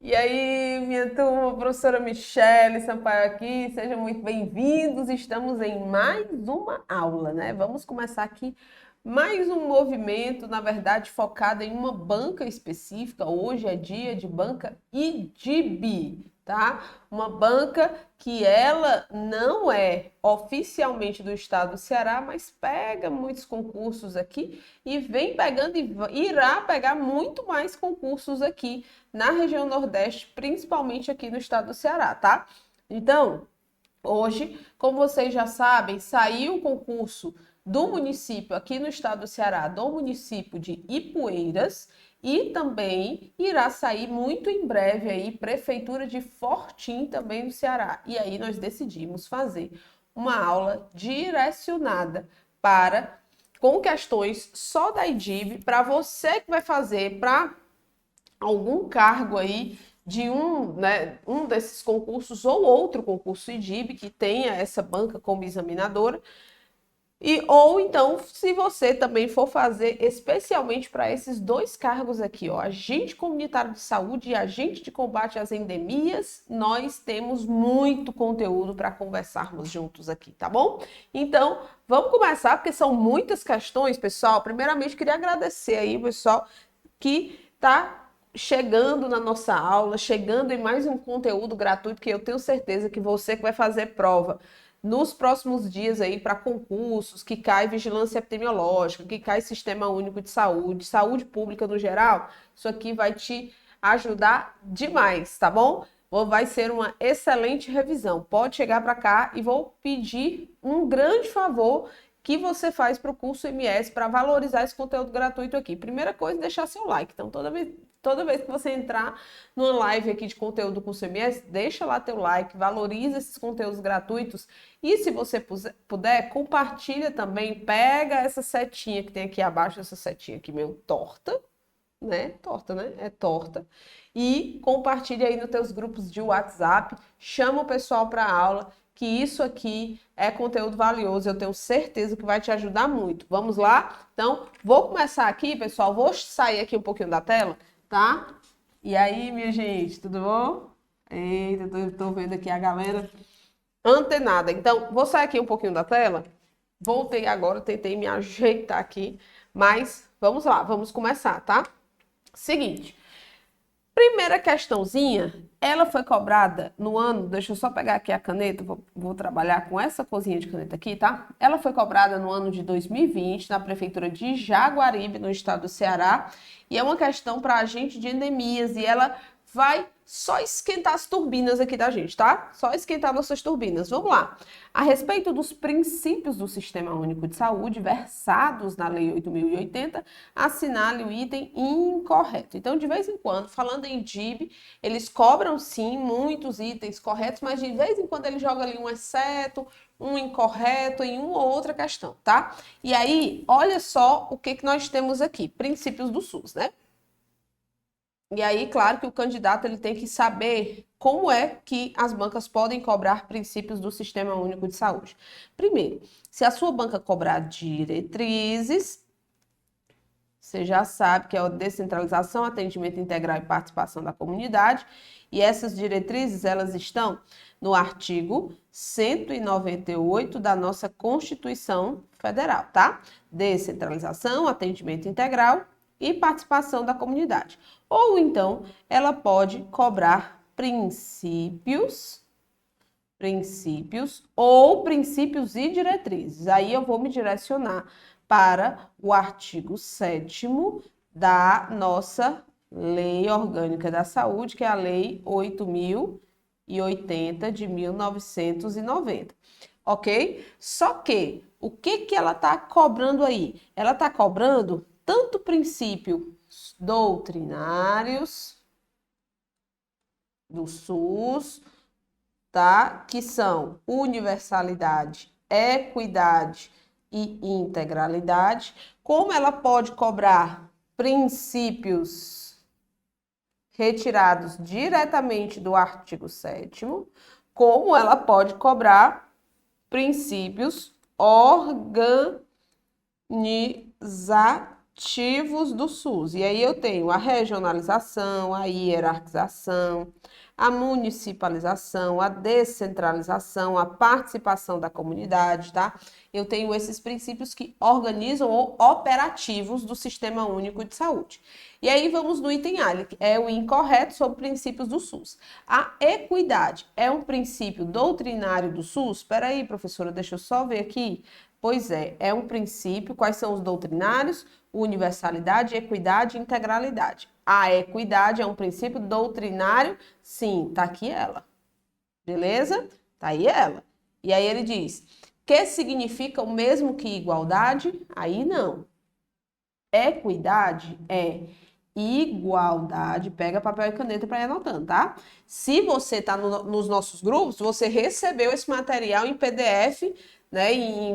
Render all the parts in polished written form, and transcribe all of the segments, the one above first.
E aí, minha turma, professora Michele Sampaio aqui, sejam muito bem-vindos. Estamos em mais uma aula, né? Vamos começar aqui mais um movimento, na verdade, focado em uma banca específica. Hoje é dia de banca IDIB, tá? Uma banca que ela não é oficialmente do estado do Ceará, mas pega muitos concursos aqui e vem pegando e irá pegar muito mais concursos aqui na região Nordeste, principalmente aqui no estado do Ceará, tá? Então, hoje, como vocês já sabem, saiu o concurso do município aqui no estado do Ceará, do município de Ipueiras, e também irá sair muito em breve aí Prefeitura de Fortim também no Ceará. E aí nós decidimos fazer uma aula direcionada com questões só da IDIB, para você que vai fazer para algum cargo aí de um desses concursos ou outro concurso IDIB que tenha essa banca como examinadora. Ou então, se você também for fazer especialmente para esses dois cargos aqui, ó, agente comunitário de saúde e agente de combate às endemias, nós temos muito conteúdo para conversarmos juntos aqui, tá bom? Então, vamos começar, porque são muitas questões, pessoal. Primeiramente, queria agradecer aí o pessoal que tá chegando na nossa aula, chegando em mais um conteúdo gratuito, que eu tenho certeza que você que vai fazer prova nos próximos dias aí para concursos, que cai vigilância epidemiológica, que cai sistema único de saúde, saúde pública no geral, isso aqui vai te ajudar demais, tá bom? Vai ser uma excelente revisão. Pode chegar para cá e vou pedir um grande favor que você faz para o curso MS para valorizar esse conteúdo gratuito aqui. Primeira coisa, deixar seu like. Então, toda vez que você entrar numa live aqui de conteúdo do curso MS, deixa lá teu like, valoriza esses conteúdos gratuitos e se você puder, compartilha também, pega essa setinha que tem aqui abaixo, essa setinha aqui meio torta, né? Torta, né? É torta. E compartilha aí nos teus grupos de WhatsApp, chama o pessoal para a aula, que isso aqui é conteúdo valioso, eu tenho certeza que vai te ajudar muito. Vamos lá? Então, vou começar aqui, pessoal, vou sair aqui um pouquinho da tela, tá? E aí, minha gente, tudo bom? Eita, tô vendo aqui a galera antenada. Então, vou sair aqui um pouquinho da tela. Voltei agora, tentei me ajeitar aqui, mas vamos lá, vamos começar, tá? Seguinte, primeira questãozinha, ela foi cobrada no ano, deixa eu só pegar aqui a caneta, vou trabalhar com essa cozinha de caneta aqui, tá? Ela foi cobrada no ano de 2020 na prefeitura de Jaguaribe, no estado do Ceará, e é uma questão para agente de endemias, e ela vai só esquentar as turbinas aqui da gente, tá? Só esquentar nossas turbinas. Vamos lá. A respeito dos princípios do Sistema Único de Saúde versados na Lei 8.080, assinale o item incorreto. Então, de vez em quando, falando em DIB, eles cobram sim muitos itens corretos, mas de vez em quando ele joga ali um exceto, um incorreto em uma ou outra questão, tá? E aí, olha só o que nós temos aqui. Princípios do SUS, né? E aí, claro que o candidato ele tem que saber como é que as bancas podem cobrar princípios do Sistema Único de Saúde. Primeiro, se a sua banca cobrar diretrizes, você já sabe que é a descentralização, atendimento integral e participação da comunidade. E essas diretrizes, elas estão no artigo 198 da nossa Constituição Federal, tá? Descentralização, atendimento integral e participação da comunidade. Ou então, ela pode cobrar princípios princípios ou princípios e diretrizes. Aí eu vou me direcionar para o artigo 7º da nossa Lei Orgânica da Saúde, que é a Lei 8.080 de 1990, ok? Só que, o que ela está cobrando aí? Ela está cobrando tanto princípios doutrinários do SUS, tá? Que são universalidade, equidade e integralidade. Como ela pode cobrar princípios retirados diretamente do artigo 7º, como ela pode cobrar princípios organizativos do SUS. E aí eu tenho a regionalização, a hierarquização, a municipalização, a descentralização, a participação da comunidade, tá? Eu tenho esses princípios que organizam ou operativos do Sistema Único de Saúde. E aí vamos no item A, é o incorreto sobre princípios do SUS. A equidade é um princípio doutrinário do SUS? Espera aí, professora, deixa eu só ver aqui. Pois é um princípio. Quais são os doutrinários? Universalidade, equidade e integralidade. A equidade é um princípio doutrinário? Sim, tá aqui ela. Beleza? Tá aí ela. E aí ele diz, que significa o mesmo que igualdade? Aí não. Equidade é igualdade, pega papel e caneta para ir anotando, tá? Se você está nos nossos grupos, você recebeu esse material em PDF, né?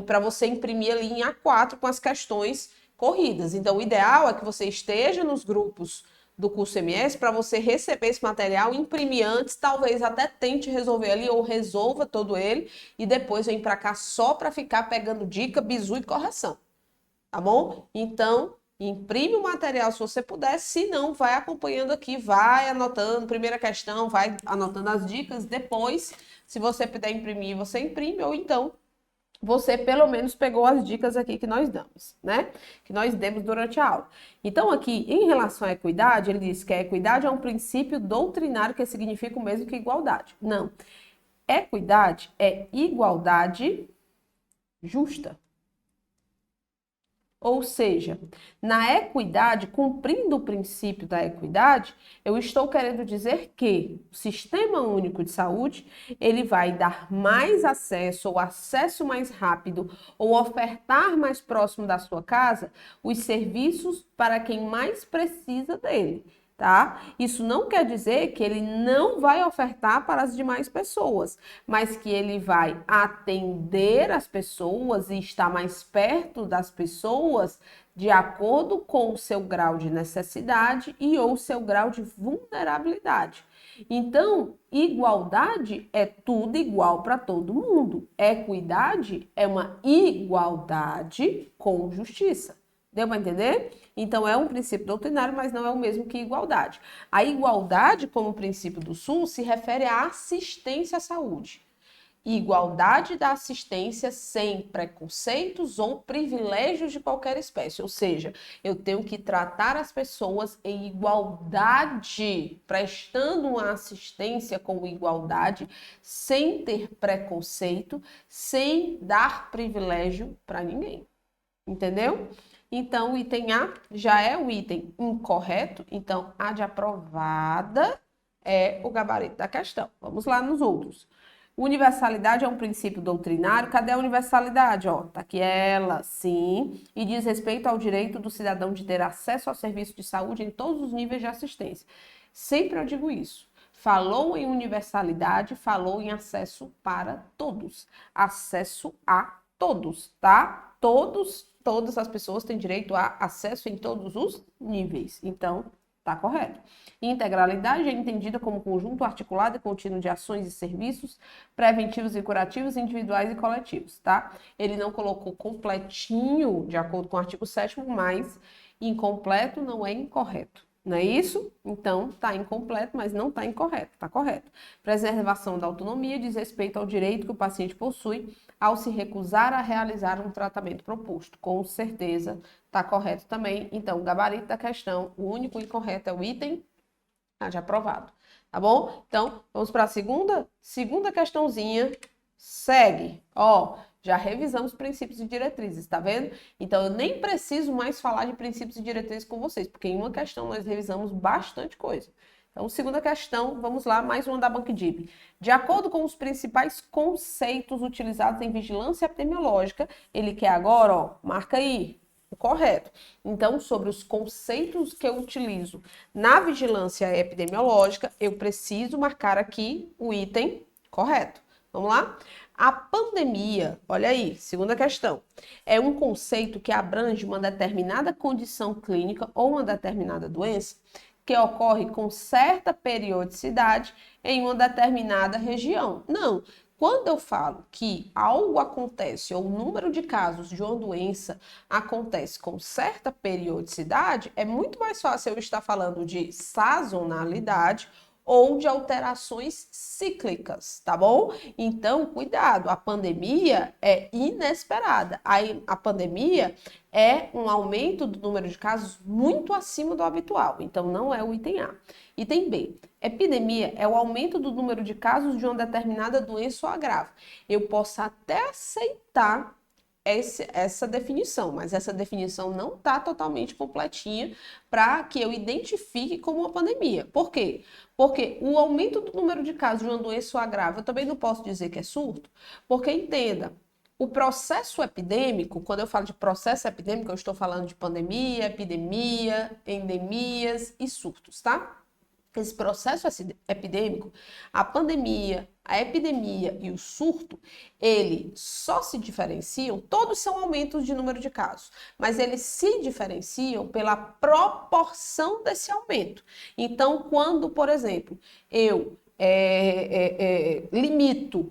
Para você imprimir ali em A4 com as questões corridas. Então, o ideal é que você esteja nos grupos do curso MS para você receber esse material, imprimir antes, talvez até tente resolver ali ou resolva todo ele e depois vem para cá só para ficar pegando dica, bizu e correção, tá bom? Então, imprime o material se você puder, se não, vai acompanhando aqui, vai anotando, primeira questão, vai anotando as dicas, depois, se você puder imprimir, você imprime, ou então, você pelo menos pegou as dicas aqui que nós damos, né? Que nós demos durante a aula. Então, aqui, em relação à equidade, ele diz que a equidade é um princípio doutrinário que significa o mesmo que igualdade. Não. Equidade é igualdade justa. Ou seja, na equidade, cumprindo o princípio da equidade, eu estou querendo dizer que o Sistema Único de Saúde, ele vai dar mais acesso ou acesso mais rápido ou ofertar mais próximo da sua casa os serviços para quem mais precisa dele. Tá? Isso não quer dizer que ele não vai ofertar para as demais pessoas, mas que ele vai atender as pessoas e estar mais perto das pessoas de acordo com o seu grau de necessidade e ou seu grau de vulnerabilidade. Então, igualdade é tudo igual para todo mundo. Equidade é uma igualdade com justiça. Deu para entender? Então, é um princípio doutrinário, mas não é o mesmo que igualdade. A igualdade, como princípio do SUS, se refere à assistência à saúde. Igualdade da assistência sem preconceitos ou privilégios de qualquer espécie. Ou seja, eu tenho que tratar as pessoas em igualdade, prestando uma assistência com igualdade, sem ter preconceito, sem dar privilégio para ninguém. Entendeu? Então, o item A já é o item incorreto, então a de aprovada é o gabarito da questão. Vamos lá nos outros. Universalidade é um princípio doutrinário. Cadê a universalidade? Ó, tá aqui ela, sim, e diz respeito ao direito do cidadão de ter acesso ao serviço de saúde em todos os níveis de assistência. Sempre eu digo isso. Falou em universalidade, falou em acesso para todos. Acesso a todos, tá? Todas as pessoas têm direito a acesso em todos os níveis. Então, tá correto. Integralidade é entendida como conjunto articulado e contínuo de ações e serviços preventivos e curativos individuais e coletivos, tá? Ele não colocou completinho, de acordo com o artigo 7º, mas incompleto não é incorreto. Não é isso? Então, está incompleto, mas não está incorreto, está correto. Preservação da autonomia diz respeito ao direito que o paciente possui ao se recusar a realizar um tratamento proposto. Com certeza, está correto também. Então, o gabarito da questão, o único incorreto é o item A de aprovado. tá bom? Então, vamos para a segunda questãozinha. Segue. Ó, já revisamos princípios e diretrizes, tá vendo? Então, eu nem preciso mais falar de princípios e diretrizes com vocês, porque em uma questão nós revisamos bastante coisa. Então, segunda questão, vamos lá, mais uma da BancDIB. De acordo com os principais conceitos utilizados em vigilância epidemiológica, ele quer agora, ó, marca aí, o correto. Então, sobre os conceitos que eu utilizo na vigilância epidemiológica, eu preciso marcar aqui o item correto. Vamos lá? A pandemia, olha aí, segunda questão, é um conceito que abrange uma determinada condição clínica ou uma determinada doença que ocorre com certa periodicidade em uma determinada região. Não. Quando eu falo que algo acontece ou o número de casos de uma doença acontece com certa periodicidade, é muito mais fácil eu estar falando de sazonalidade ou de alterações cíclicas, tá bom? Então, cuidado, a pandemia é inesperada. A pandemia é um aumento do número de casos muito acima do habitual, então não é o item A. Item B, epidemia é o aumento do número de casos de uma determinada doença ou agravo. Eu posso até aceitar essa definição, mas essa definição não está totalmente completinha para que eu identifique como uma pandemia. Por quê? Porque o aumento do número de casos de uma doença ou agravo, eu também não posso dizer que é surto, porque entenda, o processo epidêmico, quando eu falo de processo epidêmico, eu estou falando de pandemia, epidemia, endemias e surtos, tá? Esse processo epidêmico, a pandemia, a epidemia e o surto, eles só se diferenciam, todos são aumentos de número de casos, mas eles se diferenciam pela proporção desse aumento. Então, quando, por exemplo, eu limito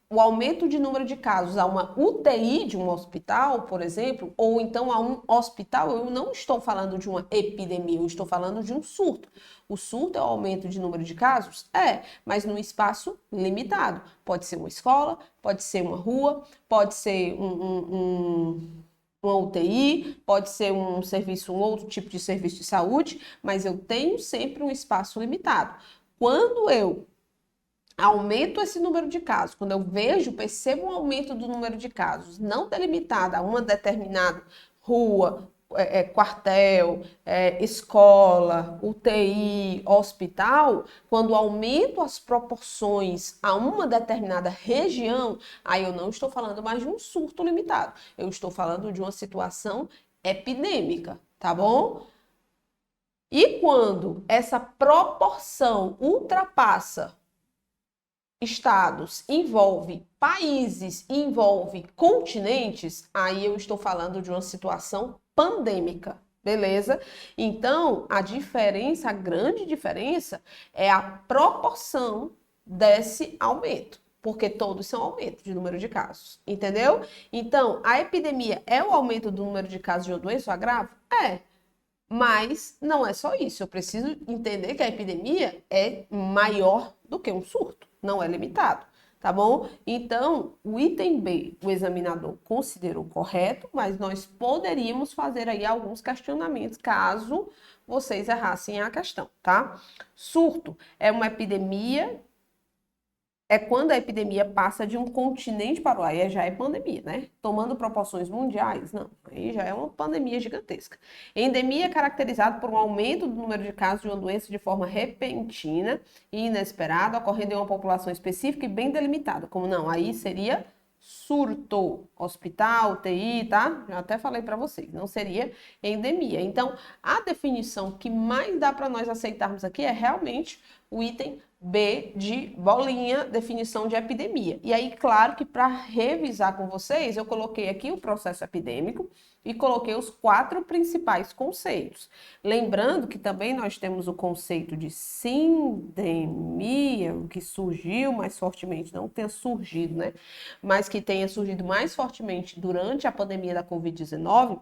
o aumento de número de casos a uma UTI de um hospital, por exemplo, ou então a um hospital, eu não estou falando de uma epidemia, eu estou falando de um surto. O surto é o aumento de número de casos? É, mas num espaço limitado. Pode ser uma escola, pode ser uma rua, pode ser uma UTI, pode ser um serviço, um outro tipo de serviço de saúde, mas eu tenho sempre um espaço limitado. Quando eu aumento esse número de casos, quando eu percebo um aumento do número de casos, não delimitado a uma determinada rua, quartel, escola, UTI, hospital, quando aumento as proporções a uma determinada região, aí eu não estou falando mais de um surto limitado, eu estou falando de uma situação epidêmica, tá bom? E quando essa proporção ultrapassa estados, envolve países, envolve continentes, aí eu estou falando de uma situação pandêmica, beleza? Então, a grande diferença é a proporção desse aumento, porque todos são aumentos de número de casos, entendeu? Então, a epidemia é o aumento do número de casos de uma doença ou agravo? É. Mas não é só isso, eu preciso entender que a epidemia é maior do que um surto, não é limitado, tá bom? Então, o item B, o examinador considerou correto, mas nós poderíamos fazer aí alguns questionamentos caso vocês errassem a questão, tá? Surto é uma epidemia. É quando a epidemia passa de um continente para o outro, aí já é pandemia, né? Tomando proporções mundiais, não, aí já é uma pandemia gigantesca. Endemia é caracterizado por um aumento do número de casos de uma doença de forma repentina e inesperada, ocorrendo em uma população específica e bem delimitada, como não, aí seria surto, hospital, UTI, tá? Já até falei para vocês, não seria endemia. Então, a definição que mais dá para nós aceitarmos aqui é realmente o item B de bolinha, definição de epidemia. E aí, claro que para revisar com vocês, eu coloquei aqui o processo epidêmico e coloquei os 4 principais conceitos. Lembrando que também nós temos o conceito de sindemia, que surgiu mais fortemente, não tenha surgido, né? Mas que tenha surgido mais fortemente durante a pandemia da Covid-19,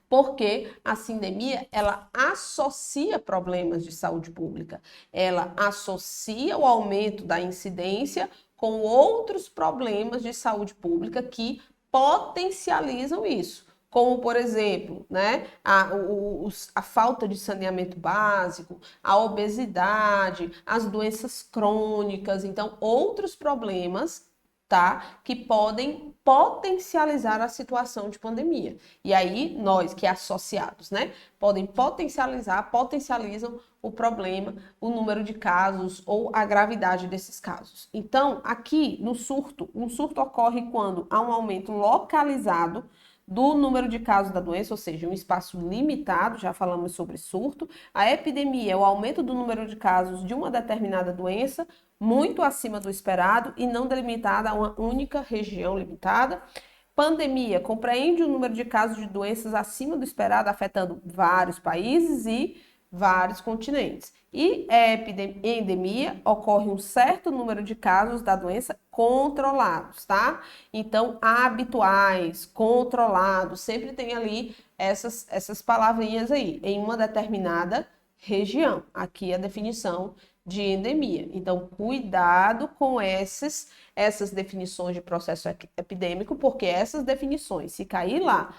porque a sindemia, ela associa problemas de saúde pública, ela associa o aumento da incidência com outros problemas de saúde pública que potencializam isso. como, por exemplo, né, a falta de saneamento básico, a obesidade, as doenças crônicas, então, outros problemas, tá, que podem potencializar a situação de pandemia. E aí, nós que associados, né, podem potencializam o problema, o número de casos ou a gravidade desses casos. Então, aqui no surto, um surto ocorre quando há um aumento localizado do número de casos da doença, ou seja, um espaço limitado, já falamos sobre surto. A epidemia é o aumento do número de casos de uma determinada doença, muito acima do esperado e não delimitada a uma única região limitada. Pandemia compreende o número de casos de doenças acima do esperado, afetando vários países e vários continentes. E endemia ocorre um certo número de casos da doença controlados, tá? Então, habituais, controlados, sempre tem ali essas palavrinhas aí, em uma determinada região. Aqui é a definição de endemia. Então, cuidado com essas definições de processo epidêmico, porque essas definições, se cair lá,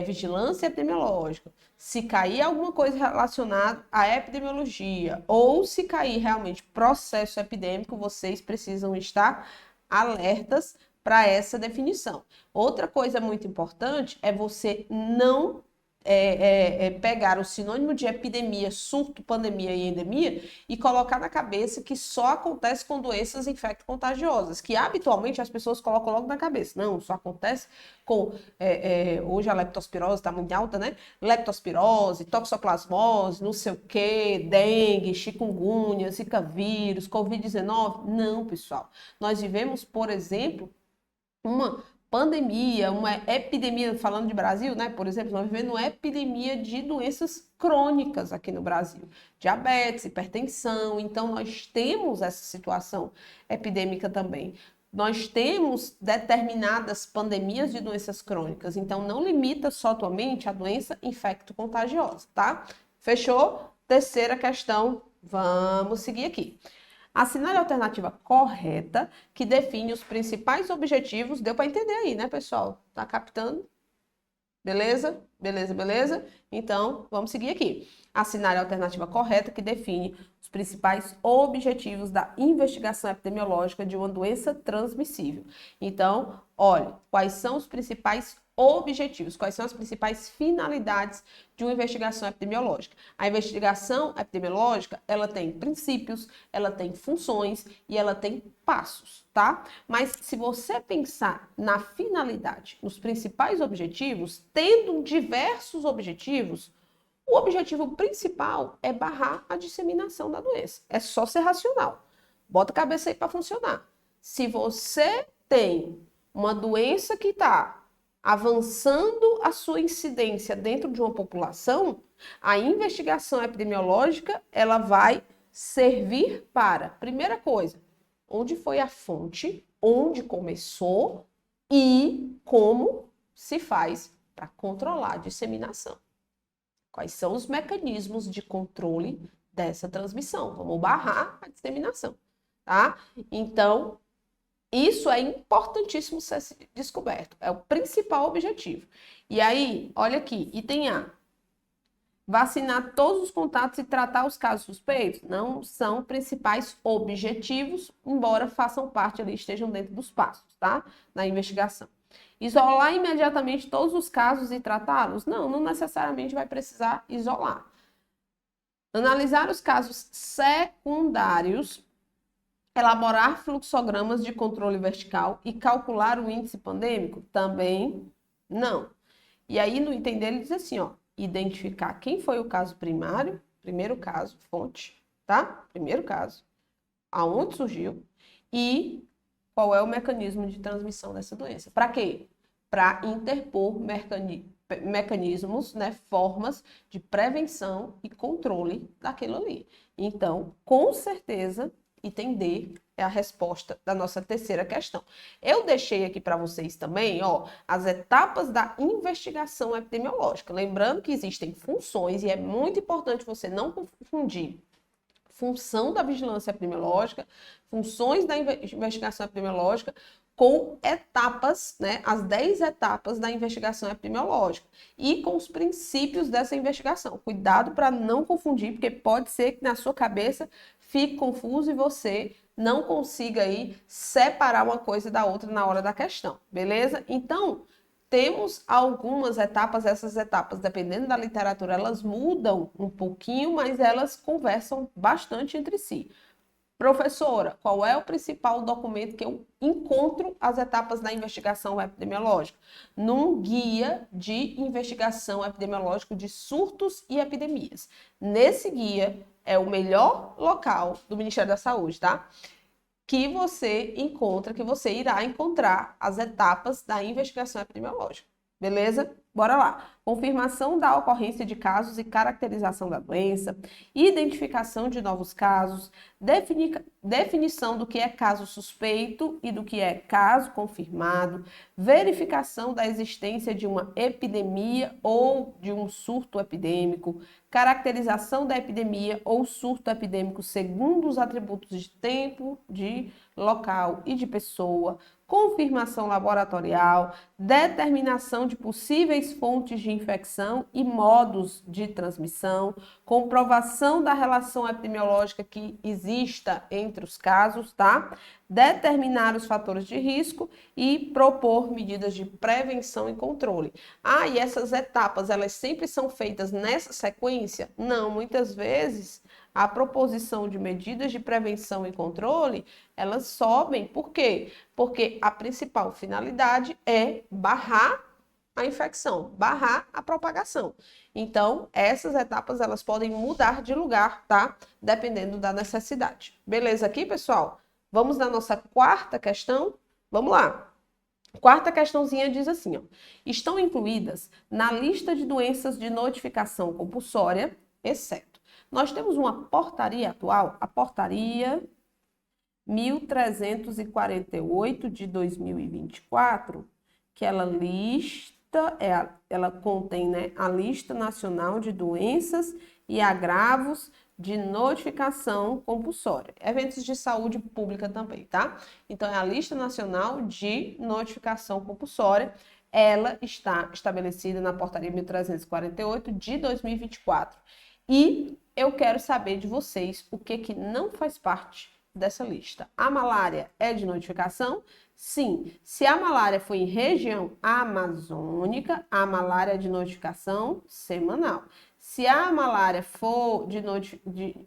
vigilância epidemiológica, se cair alguma coisa relacionada à epidemiologia, ou se cair realmente processo epidêmico, vocês precisam estar alertas para essa definição. Outra coisa muito importante é você não pegar o sinônimo de epidemia, surto, pandemia e endemia e colocar na cabeça que só acontece com doenças infecto-contagiosas, que habitualmente as pessoas colocam logo na cabeça. Não, só acontece com, hoje a leptospirose está muito alta, né? Leptospirose, toxoplasmose, não sei o que, dengue, chikungunya, zika vírus, covid-19. Não, pessoal. Nós vivemos, por exemplo, uma pandemia, uma epidemia, falando de Brasil, né? Por exemplo, nós vivemos uma epidemia de doenças crônicas aqui no Brasil. Diabetes, hipertensão, então nós temos essa situação epidêmica também. Nós temos determinadas pandemias de doenças crônicas, então não limita só atualmente a doença infecto-contagiosa, tá? Fechou? Terceira questão, vamos seguir aqui. Assinale a alternativa correta que define os principais objetivos. Deu para entender aí, né, pessoal? Tá captando? Beleza? Beleza, beleza? Então, vamos seguir aqui. Assinale a alternativa correta que define os principais objetivos da investigação epidemiológica de uma doença transmissível. Então, olha, quais são os principais objetivos, quais são as principais finalidades de uma investigação epidemiológica. A investigação epidemiológica, ela tem princípios, ela tem funções e ela tem passos, tá? Mas se você pensar na finalidade, nos principais objetivos, tendo diversos objetivos, o objetivo principal é barrar a disseminação da doença. É só ser racional. Bota a cabeça aí para funcionar. Se você tem uma doença que está avançando a sua incidência dentro de uma população, a investigação epidemiológica, ela vai servir para, primeira coisa, onde foi a fonte, onde começou e como se faz para controlar a disseminação. Quais são os mecanismos de controle dessa transmissão? Vamos barrar a disseminação, tá? Então, isso é importantíssimo ser descoberto. É o principal objetivo. E aí, olha aqui, item A. Vacinar todos os contatos e tratar os casos suspeitos não são principais objetivos, embora façam parte ali, estejam dentro dos passos, tá? Na investigação. Isolar imediatamente todos os casos e tratá-los? Não, não necessariamente vai precisar isolar. Analisar os casos secundários, elaborar fluxogramas de controle vertical e calcular o índice pandêmico? Também não. E aí, no entender, ele diz assim, ó, identificar quem foi o caso primário, primeiro caso, fonte, tá? Primeiro caso, aonde surgiu e qual é o mecanismo de transmissão dessa doença. Para quê? Para interpor mecanismos, né, formas de prevenção e controle daquilo ali. Então, com certeza, entender é a resposta da nossa terceira questão. Eu deixei aqui para vocês também, ó, as etapas da investigação epidemiológica. Lembrando que existem funções e é muito importante você não confundir função da vigilância epidemiológica, funções da investigação epidemiológica, com etapas, né, as 10 etapas da investigação epidemiológica e com os princípios dessa investigação. Cuidado para não confundir, porque pode ser que na sua cabeça fique confuso e você não consiga aí separar uma coisa da outra na hora da questão, beleza? Então, temos algumas etapas, essas etapas, dependendo da literatura, elas mudam um pouquinho, mas elas conversam bastante entre si. Professora, qual é o principal documento que eu encontro as etapas da investigação epidemiológica? Num guia de investigação epidemiológica de surtos e epidemias. Nesse guia é o melhor local do Ministério da Saúde, tá? Que você encontra, que você irá encontrar as etapas da investigação epidemiológica. Beleza? Bora lá. Confirmação da ocorrência de casos e caracterização da doença, identificação de novos casos, definição do que é caso suspeito e do que é caso confirmado, verificação da existência de uma epidemia ou de um surto epidêmico, caracterização da epidemia ou surto epidêmico segundo os atributos de tempo, de local e de pessoa, confirmação laboratorial, determinação de possíveis fontes de infecção e modos de transmissão, comprovação da relação epidemiológica que exista entre os casos, tá? Determinar os fatores de risco e propor medidas de prevenção e controle. Ah, e essas etapas, elas sempre são feitas nessa sequência? Não, muitas vezes a proposição de medidas de prevenção e controle, elas sobem. Por quê? Porque a principal finalidade é barrar a infecção, barrar a propagação. Então, essas etapas, elas podem mudar de lugar, tá? Dependendo da necessidade. Beleza aqui, pessoal? Vamos na nossa quarta questão? Vamos lá. Quarta questãozinha diz assim, ó. Estão incluídas na lista de doenças de notificação compulsória, exceto. Nós temos uma portaria atual, a portaria 1348 de 2024, que ela contém, né, a lista nacional de doenças e agravos de notificação compulsória. Eventos de saúde pública também, tá? Então, é a lista nacional de notificação compulsória. Ela está estabelecida na portaria 1348 de 2024. E eu quero saber de vocês o que não faz parte dessa lista. A malária é de notificação? Sim. Se a malária for em região amazônica, a malária é de notificação semanal. Se a malária for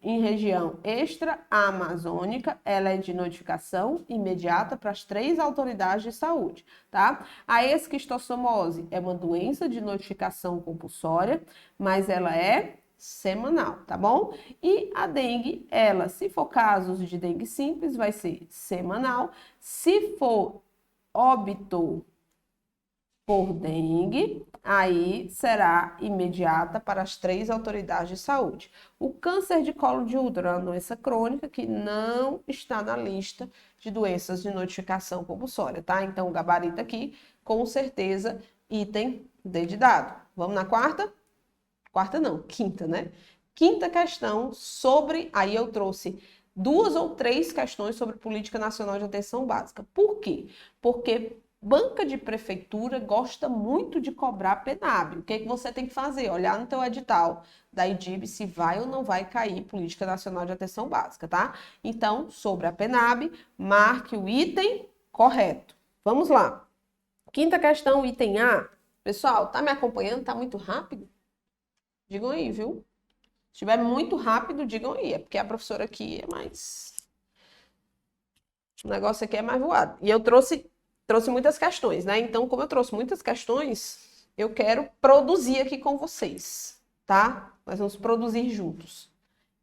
em região extra-amazônica, ela é de notificação imediata para as 3 autoridades de saúde, tá? A esquistossomose é uma doença de notificação compulsória, mas ela é semanal, tá bom? E a dengue, ela, se for casos de dengue simples, vai ser semanal. Se for óbito por dengue, aí será imediata para as 3 autoridades de saúde. O câncer de colo de útero é uma doença crônica que não está na lista de doenças de notificação compulsória, tá? Então, o gabarito aqui, com certeza, item D de dado. Vamos na quarta? Quarta não, quinta, né? Quinta questão sobre, aí eu trouxe 2 ou 3 questões sobre Política Nacional de Atenção Básica. Por quê? Porque banca de prefeitura gosta muito de cobrar PNAB. O que é que você tem que fazer? Olhar no teu edital da IDIB se vai ou não vai cair Política Nacional de Atenção Básica, tá? Então, sobre a PNAB, marque o item correto. Vamos lá. Quinta questão, item A. Pessoal, tá me acompanhando? Tá muito rápido? Digam aí, viu? Se estiver muito rápido, digam aí. É porque a professora aqui é mais... O negócio aqui é mais voado. E eu trouxe muitas questões, né? Então, como eu trouxe muitas questões, eu quero produzir aqui com vocês, tá? Nós vamos produzir juntos.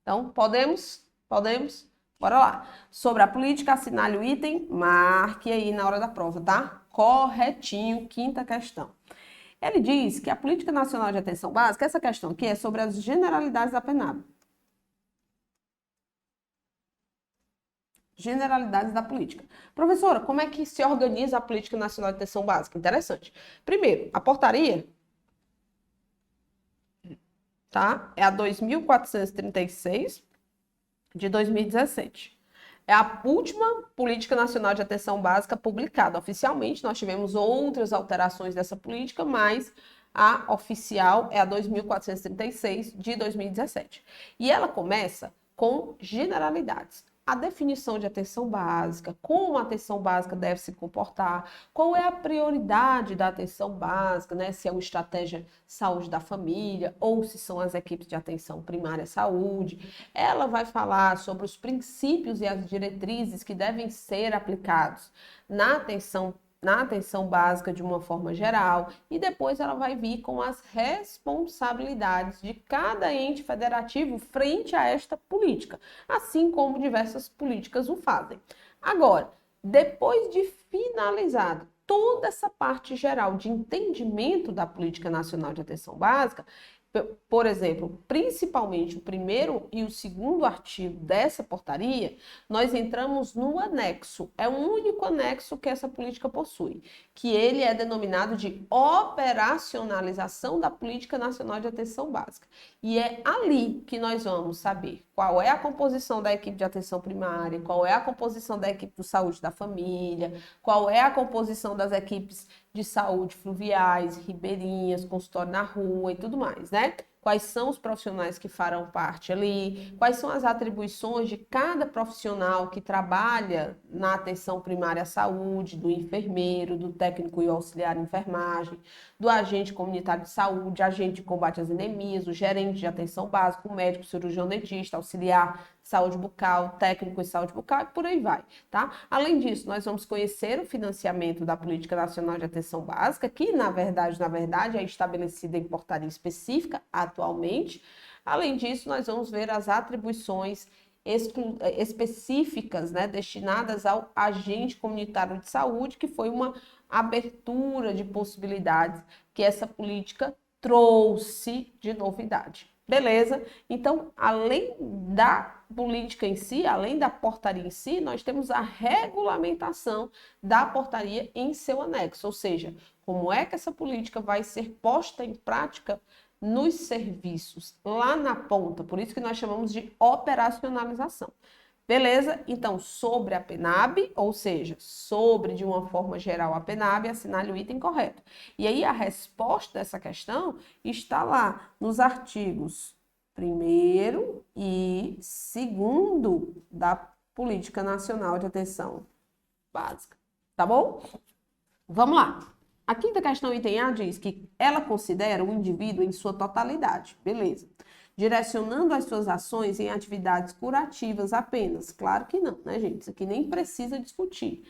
Então, podemos? Podemos? Bora lá. Sobre a política, assinale o item, marque aí na hora da prova, tá? Corretinho, quinta questão. Ele diz que a Política Nacional de Atenção Básica, essa questão aqui é sobre as generalidades da PNAB. Generalidades da política. Professora, como é que se organiza a Política Nacional de Atenção Básica? Interessante. Primeiro, a portaria, tá? É a 2.436 de 2017. É a última Política Nacional de Atenção Básica publicada oficialmente. Nós tivemos outras alterações dessa política, mas a oficial é a 2.436 de 2017. E ela começa com generalidades. A definição de atenção básica, como a atenção básica deve se comportar, qual é a prioridade da atenção básica, né? Se é uma estratégia saúde da família ou se são as equipes de atenção primária à saúde. Ela vai falar sobre os princípios e as diretrizes que devem ser aplicados na atenção básica de uma forma geral, e depois ela vai vir com as responsabilidades de cada ente federativo frente a esta política, assim como diversas políticas o fazem. Agora, depois de finalizada toda essa parte geral de entendimento da Política Nacional de Atenção Básica, por exemplo, principalmente o primeiro e o segundo artigo dessa portaria, nós entramos no anexo. É o único anexo que essa política possui, que ele é denominado de operacionalização da Política Nacional de Atenção Básica. E é ali que nós vamos saber qual é a composição da equipe de atenção primária, qual é a composição da equipe de saúde da família, qual é a composição das equipes de saúde fluviais, ribeirinhas, consultório na rua e tudo mais, né? Quais são os profissionais que farão parte ali, quais são as atribuições de cada profissional que trabalha na atenção primária à saúde, do enfermeiro, do técnico e auxiliar de enfermagem, do agente comunitário de saúde, agente de combate às anemias, o gerente de atenção básica, o médico, cirurgião dentista, auxiliar de saúde bucal, técnico em saúde bucal e por aí vai, tá? Além disso, nós vamos conhecer o financiamento da Política Nacional de Atenção Básica, que na verdade é estabelecida em portaria específica atualmente. Além disso, nós vamos ver as atribuições específicas, né, destinadas ao agente comunitário de saúde, que foi uma abertura de possibilidades que essa política trouxe de novidade. Beleza? Então, além da política em si, além da portaria em si, nós temos a regulamentação da portaria em seu anexo, ou seja, como é que essa política vai ser posta em prática nos serviços, lá na ponta, por isso que nós chamamos de operacionalização. Beleza? Então, sobre a PENAB, ou seja, sobre de uma forma geral a PENAB, assinale o item correto. E aí a resposta dessa questão está lá nos artigos 1º e 2º da Política Nacional de Atenção Básica. Tá bom? Vamos lá. A quinta questão, item A, diz que ela considera o indivíduo em sua totalidade. Beleza. Direcionando as suas ações em atividades curativas apenas. Claro que não, né, gente? Isso aqui nem precisa discutir.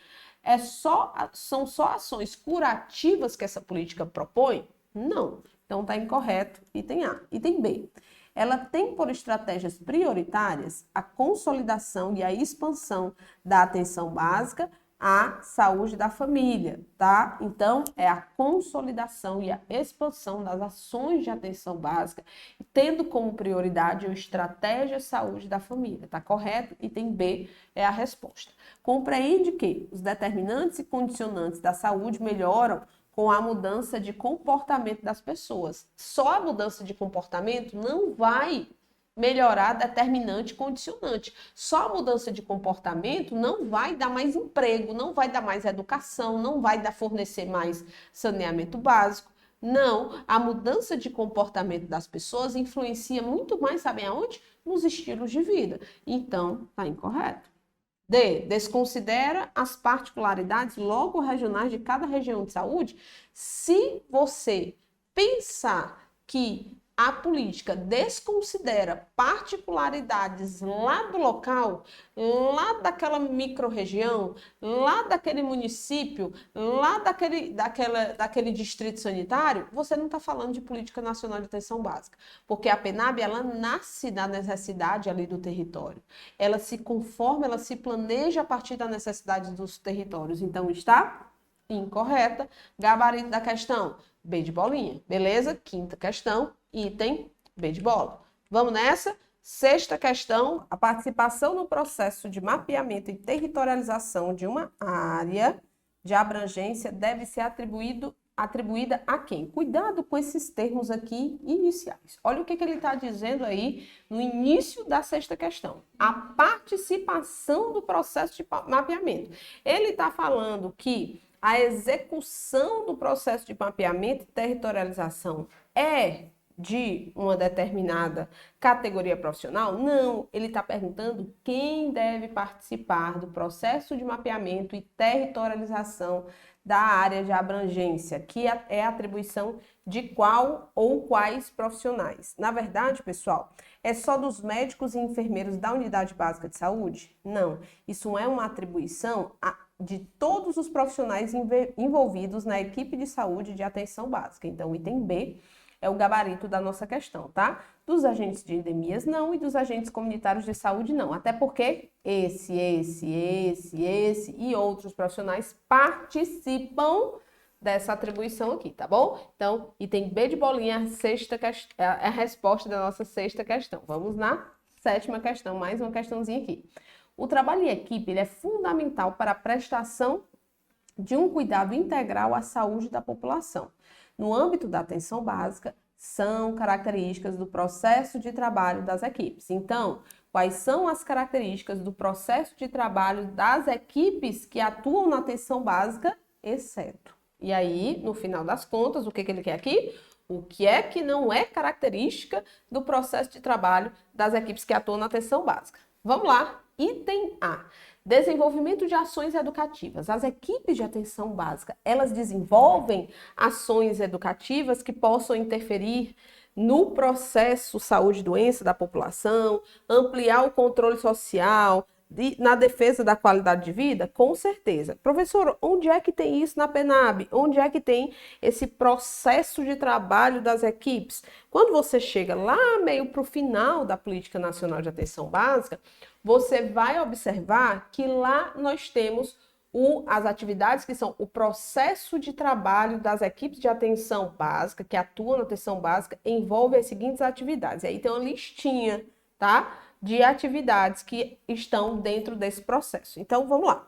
São só ações curativas que essa política propõe? Não. Então, está incorreto. Item A. Item B. Ela tem por estratégias prioritárias a consolidação e a expansão da atenção básica à saúde da família, tá? Então, é a consolidação e a expansão das ações de atenção básica, tendo como prioridade a estratégia saúde da família, tá correto? Item B é a resposta. Compreende que os determinantes e condicionantes da saúde melhoram com a mudança de comportamento das pessoas. Só a mudança de comportamento não vai melhorar determinante e condicionante. Só a mudança de comportamento não vai dar mais emprego, não vai dar mais educação, não vai dar fornecer mais saneamento básico. Não, a mudança de comportamento das pessoas influencia muito mais, sabem aonde? Nos estilos de vida. Então, está incorreto. D. Desconsidera as particularidades logo regionais de cada região de saúde. Se você pensar que a política desconsidera particularidades lá do local, lá daquela micro-região, lá daquele município, lá daquele distrito sanitário, você não está falando de Política Nacional de Atenção Básica. Porque a PENAB, ela nasce da necessidade ali do território. Ela se conforma, ela se planeja a partir da necessidade dos territórios. Então, está incorreta. Gabarito da questão, B de bolinha. Beleza? Quinta questão. Item B de bola. Vamos nessa? Sexta questão, a participação no processo de mapeamento e territorialização de uma área de abrangência deve ser atribuído atribuída a quem? Cuidado com esses termos aqui iniciais. Olha o que ele está dizendo aí no início da sexta questão. A participação do processo de mapeamento. Ele está falando que a execução do processo de mapeamento e territorialização é de uma determinada categoria profissional? Não, ele está perguntando quem deve participar do processo de mapeamento e territorialização da área de abrangência, que é atribuição de qual ou quais profissionais. Na verdade, pessoal, é só dos médicos e enfermeiros da unidade básica de saúde? Não, isso é uma atribuição de todos os profissionais envolvidos na equipe de saúde de atenção básica. Então, o item B é o gabarito da nossa questão, tá? Dos agentes de endemias, não, e dos agentes comunitários de saúde, não. Até porque esse e outros profissionais participam dessa atribuição aqui, tá bom? Então, item B de bolinha, é a resposta da nossa sexta questão. Vamos na sétima questão, mais uma questãozinha aqui. O trabalho em equipe ele é fundamental para a prestação de um cuidado integral à saúde da população. No âmbito da atenção básica, são características do processo de trabalho das equipes. Então, quais são as características do processo de trabalho das equipes que atuam na atenção básica, exceto? E aí, no final das contas, o que ele quer aqui? O que é que não é característica do processo de trabalho das equipes que atuam na atenção básica? Vamos lá, item A. Desenvolvimento de ações educativas. As equipes de atenção básica, elas desenvolvem ações educativas que possam interferir no processo saúde e doença da população, ampliar o controle social, na defesa da qualidade de vida? Com certeza. Professor, onde é que tem isso na PENAB? Onde é que tem esse processo de trabalho das equipes? Quando você chega lá meio para o final da Política Nacional de Atenção Básica, você vai observar que lá nós temos as atividades que são o processo de trabalho das equipes de atenção básica, que atuam na atenção básica, envolve as seguintes atividades. E aí tem uma listinha, tá? De atividades que estão dentro desse processo. Então, vamos lá.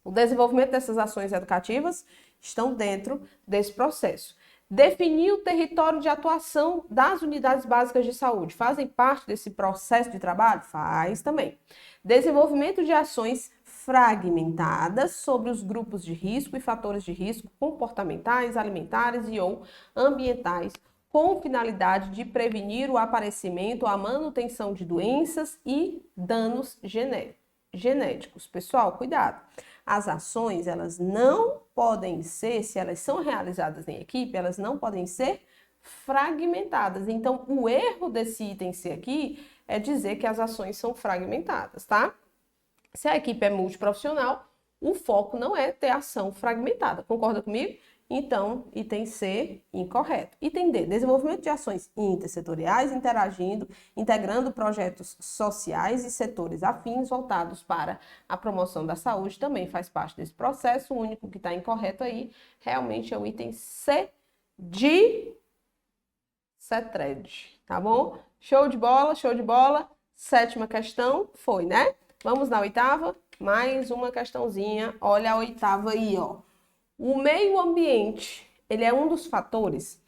O desenvolvimento dessas ações educativas estão dentro desse processo. Definir o território de atuação das unidades básicas de saúde. Fazem parte desse processo de trabalho? Faz também. Desenvolvimento de ações fragmentadas sobre os grupos de risco e fatores de risco comportamentais, alimentares e ou ambientais, com finalidade de prevenir o aparecimento, a manutenção de doenças e danos genéticos. Pessoal, cuidado. As ações, elas não podem ser, se elas são realizadas em equipe, elas não podem ser fragmentadas. Então, o erro desse item C aqui é dizer que as ações são fragmentadas, tá? Se a equipe é multiprofissional, o foco não é ter ação fragmentada. Concorda comigo? Então, item C, incorreto. Item D, desenvolvimento de ações intersetoriais, integrando projetos sociais e setores afins voltados para a promoção da saúde, também faz parte desse processo. O único que está incorreto aí, realmente, é o item C de CETRED, tá bom? Show de bola, show de bola. Sétima questão, foi, né? Vamos na oitava? Mais uma questãozinha. Olha a oitava aí, ó. O meio ambiente, ele é um dos fatores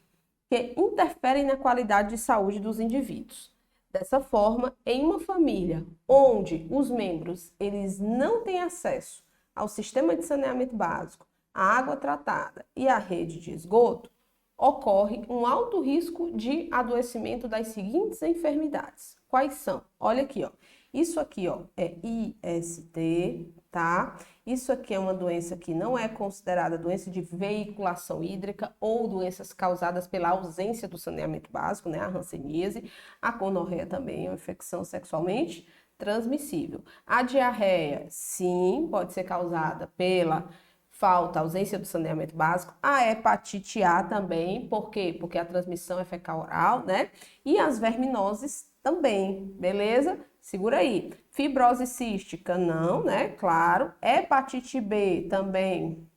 que interferem na qualidade de saúde dos indivíduos. Dessa forma, em uma família onde os membros eles não têm acesso ao sistema de saneamento básico, à água tratada e à rede de esgoto, ocorre um alto risco de adoecimento das seguintes enfermidades. Quais são? Olha aqui, ó. Isso aqui, ó, é IST, tá? Isso aqui é uma doença que não é considerada doença de veiculação hídrica ou doenças causadas pela ausência do saneamento básico, né? A hanseníase, a gonorreia também é uma infecção sexualmente transmissível. A diarreia, sim, pode ser causada pela falta, ausência do saneamento básico. A hepatite A também, por quê? Porque a transmissão é fecal-oral, né? E as verminoses também, beleza? Segura aí. Fibrose cística, não, né? Claro. Hepatite B também,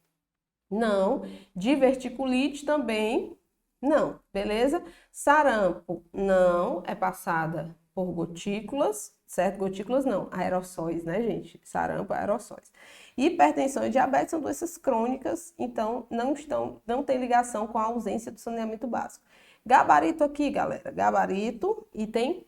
não. Diverticulite também, não, beleza? Sarampo, não, é passada por gotículas, certo? Gotículas não, aerossóis, né, gente? Sarampo, aerossóis. Hipertensão e diabetes são doenças crônicas, então não tem ligação com a ausência do saneamento básico. Gabarito aqui, galera, gabarito, item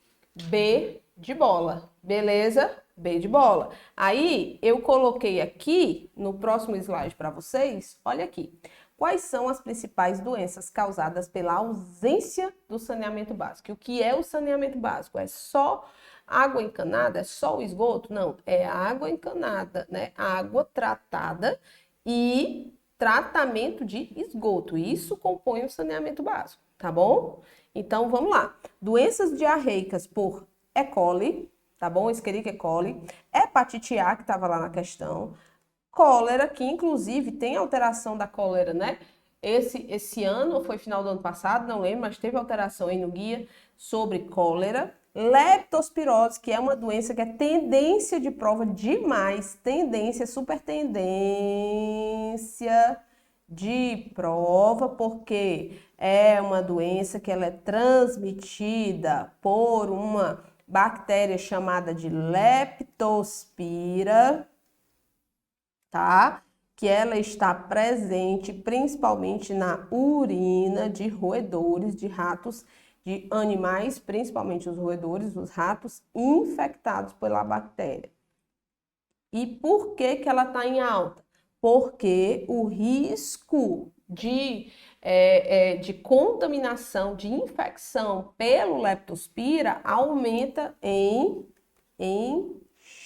B de bola, beleza? B de bola. Aí, eu coloquei aqui, no próximo slide para vocês, olha aqui. Quais são as principais doenças causadas pela ausência do saneamento básico? O que é o saneamento básico? É só água encanada? É só o esgoto? Não, é água encanada, né? Água tratada e tratamento de esgoto. Isso compõe o saneamento básico, tá bom? Então, vamos lá. Doenças diarreicas por E. coli, tá bom? Escherichia coli, hepatite A, que estava lá na questão, cólera, que inclusive tem alteração da cólera, né? Esse ano, ou foi final do ano passado, não lembro, mas teve alteração aí no guia sobre cólera. Leptospirose, que é uma doença que é tendência de prova demais, tendência, super tendência de prova, porque é uma doença que ela é transmitida por uma bactéria chamada de Leptospira, tá? Que ela está presente principalmente na urina de roedores, de ratos, de animais, principalmente os roedores, os ratos infectados pela bactéria. E por que que ela está em alta? Porque o risco de contaminação, de infecção pelo Leptospira aumenta em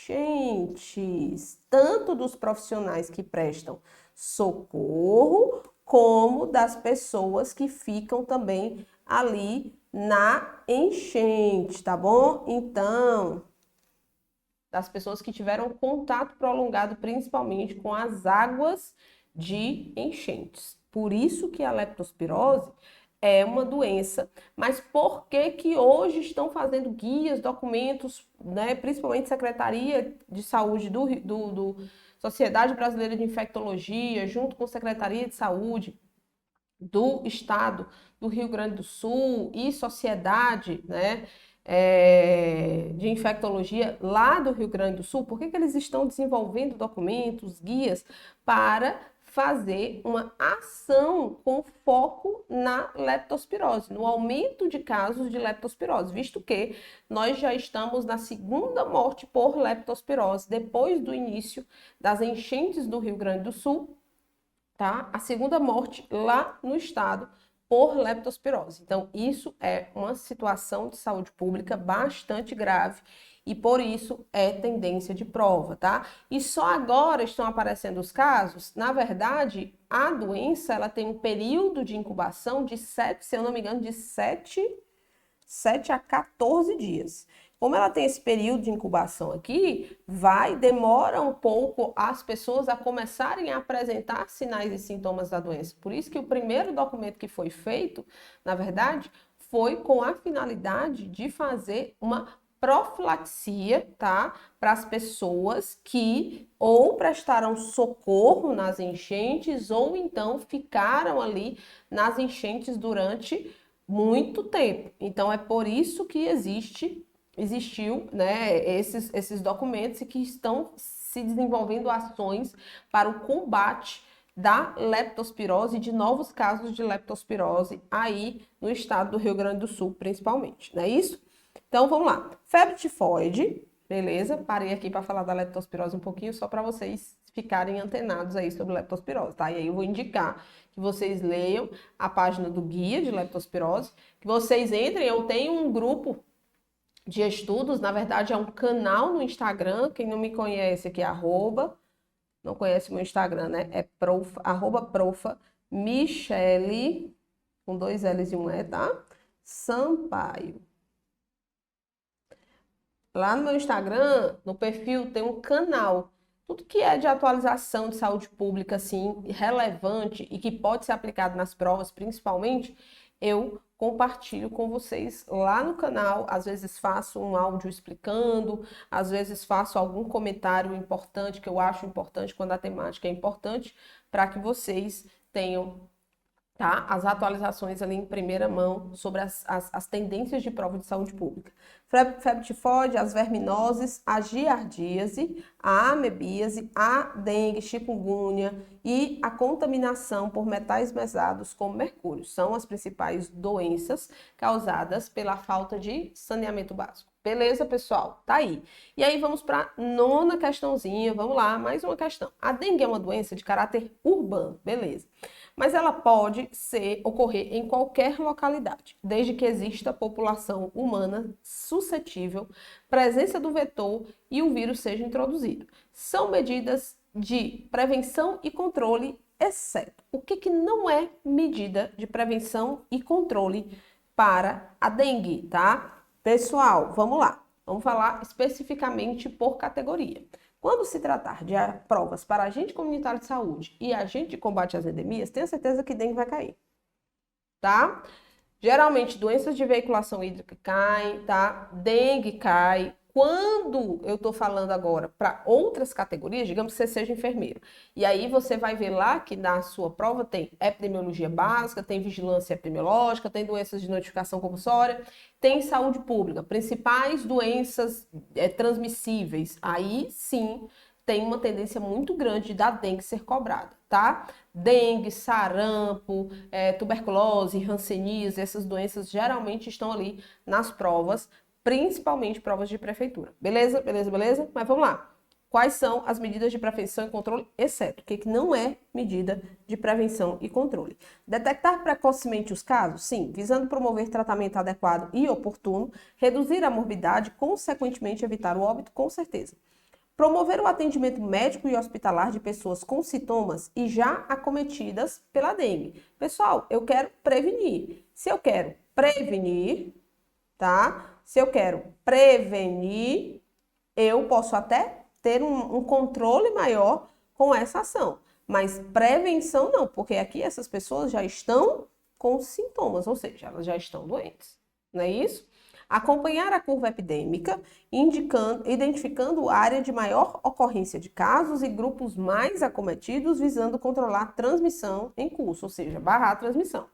enchentes, tanto dos profissionais que prestam socorro, como das pessoas que ficam também ali na enchente, tá bom? Então, das pessoas que tiveram contato prolongado, principalmente com as águas de enchentes. Por isso que a leptospirose é uma doença. Mas por que que hoje estão fazendo guias, documentos, né, principalmente Secretaria de Saúde do Sociedade Brasileira de Infectologia, junto com Secretaria de Saúde do Estado do Rio Grande do Sul e Sociedade, né, de Infectologia lá do Rio Grande do Sul, por que que eles estão desenvolvendo documentos, guias para fazer uma ação com foco na leptospirose, no aumento de casos de leptospirose, visto que nós já estamos na segunda morte por leptospirose depois do início das enchentes do Rio Grande do Sul, tá? A segunda morte lá no estado por leptospirose. Então, isso é uma situação de saúde pública bastante grave e por isso é tendência de prova, tá? E só agora estão aparecendo os casos. Na verdade, a doença, ela tem um período de incubação de 7, se eu não me engano, de 7 a 14 dias. Como ela tem esse período de incubação aqui, demora um pouco as pessoas a começarem a apresentar sinais e sintomas da doença. Por isso que o primeiro documento que foi feito, na verdade, foi com a finalidade de fazer uma profilaxia, tá? Para as pessoas que ou prestaram socorro nas enchentes ou então ficaram ali nas enchentes durante muito tempo. Então, é por isso que existiu, né, esses documentos e que estão se desenvolvendo ações para o combate da leptospirose e de novos casos de leptospirose aí no estado do Rio Grande do Sul, principalmente, não é isso? Então, vamos lá. Febre tifoide, beleza? Parei aqui para falar da leptospirose um pouquinho, só para vocês ficarem antenados aí sobre leptospirose, tá? E aí eu vou indicar que vocês leiam a página do guia de leptospirose, que vocês entrem, eu tenho um grupo de estudos, na verdade é um canal no Instagram, quem não me conhece aqui, não conhece meu Instagram, né? É profa Michele, com 2 L's e um E, tá? Sampaio. Lá no meu Instagram, no perfil, tem um canal. Tudo que é de atualização de saúde pública, assim, relevante e que pode ser aplicado nas provas, principalmente, eu compartilho com vocês lá no canal. Às vezes faço um áudio explicando, às vezes faço algum comentário importante que eu acho importante quando a temática é importante, para que vocês tenham tá? As atualizações ali em primeira mão sobre as tendências de prova de saúde pública. Febre tifoide, as verminoses, a giardíase, a amebíase, a dengue, chikungunya e a contaminação por metais pesados como mercúrio. São as principais doenças causadas pela falta de saneamento básico. Beleza, pessoal? Tá aí. E aí vamos para a nona questãozinha. Vamos lá, mais uma questão. A dengue é uma doença de caráter urbano, beleza. Mas ela pode ocorrer em qualquer localidade, desde que exista população humana suscetível, presença do vetor e o vírus seja introduzido. São medidas de prevenção e controle, exceto. O que não é medida de prevenção e controle para a dengue, tá? Pessoal, vamos lá. Vamos falar especificamente por categoria. Quando se tratar de provas para agente comunitário de saúde e agente de combate às endemias, tenha certeza que dengue vai cair, tá? Geralmente, doenças de veiculação hídrica caem, tá? Dengue cai. Quando eu tô falando agora para outras categorias, digamos que você seja enfermeiro, e aí você vai ver lá que na sua prova tem epidemiologia básica, tem vigilância epidemiológica, tem doenças de notificação compulsória, tem saúde pública, principais doenças transmissíveis. Aí sim tem uma tendência muito grande da dengue ser cobrada, tá? Dengue, sarampo, tuberculose, hanseníase, essas doenças geralmente estão ali nas provas, principalmente provas de prefeitura. Beleza? Beleza, beleza? Mas vamos lá. Quais são as medidas de prevenção e controle, exceto o que não é medida de prevenção e controle? Detectar precocemente os casos? Sim, visando promover tratamento adequado e oportuno, reduzir a morbidade, consequentemente evitar o óbito, com certeza. Promover o atendimento médico e hospitalar de pessoas com sintomas e já acometidas pela dengue. Pessoal, eu quero prevenir. Se eu quero prevenir, tá? Se eu quero prevenir, eu posso até ter um controle maior com essa ação. Mas prevenção não, porque aqui essas pessoas já estão com sintomas, ou seja, elas já estão doentes. Não é isso? Acompanhar a curva epidêmica, identificando área de maior ocorrência de casos e grupos mais acometidos, visando controlar a transmissão em curso, ou seja, barrar a transmissão.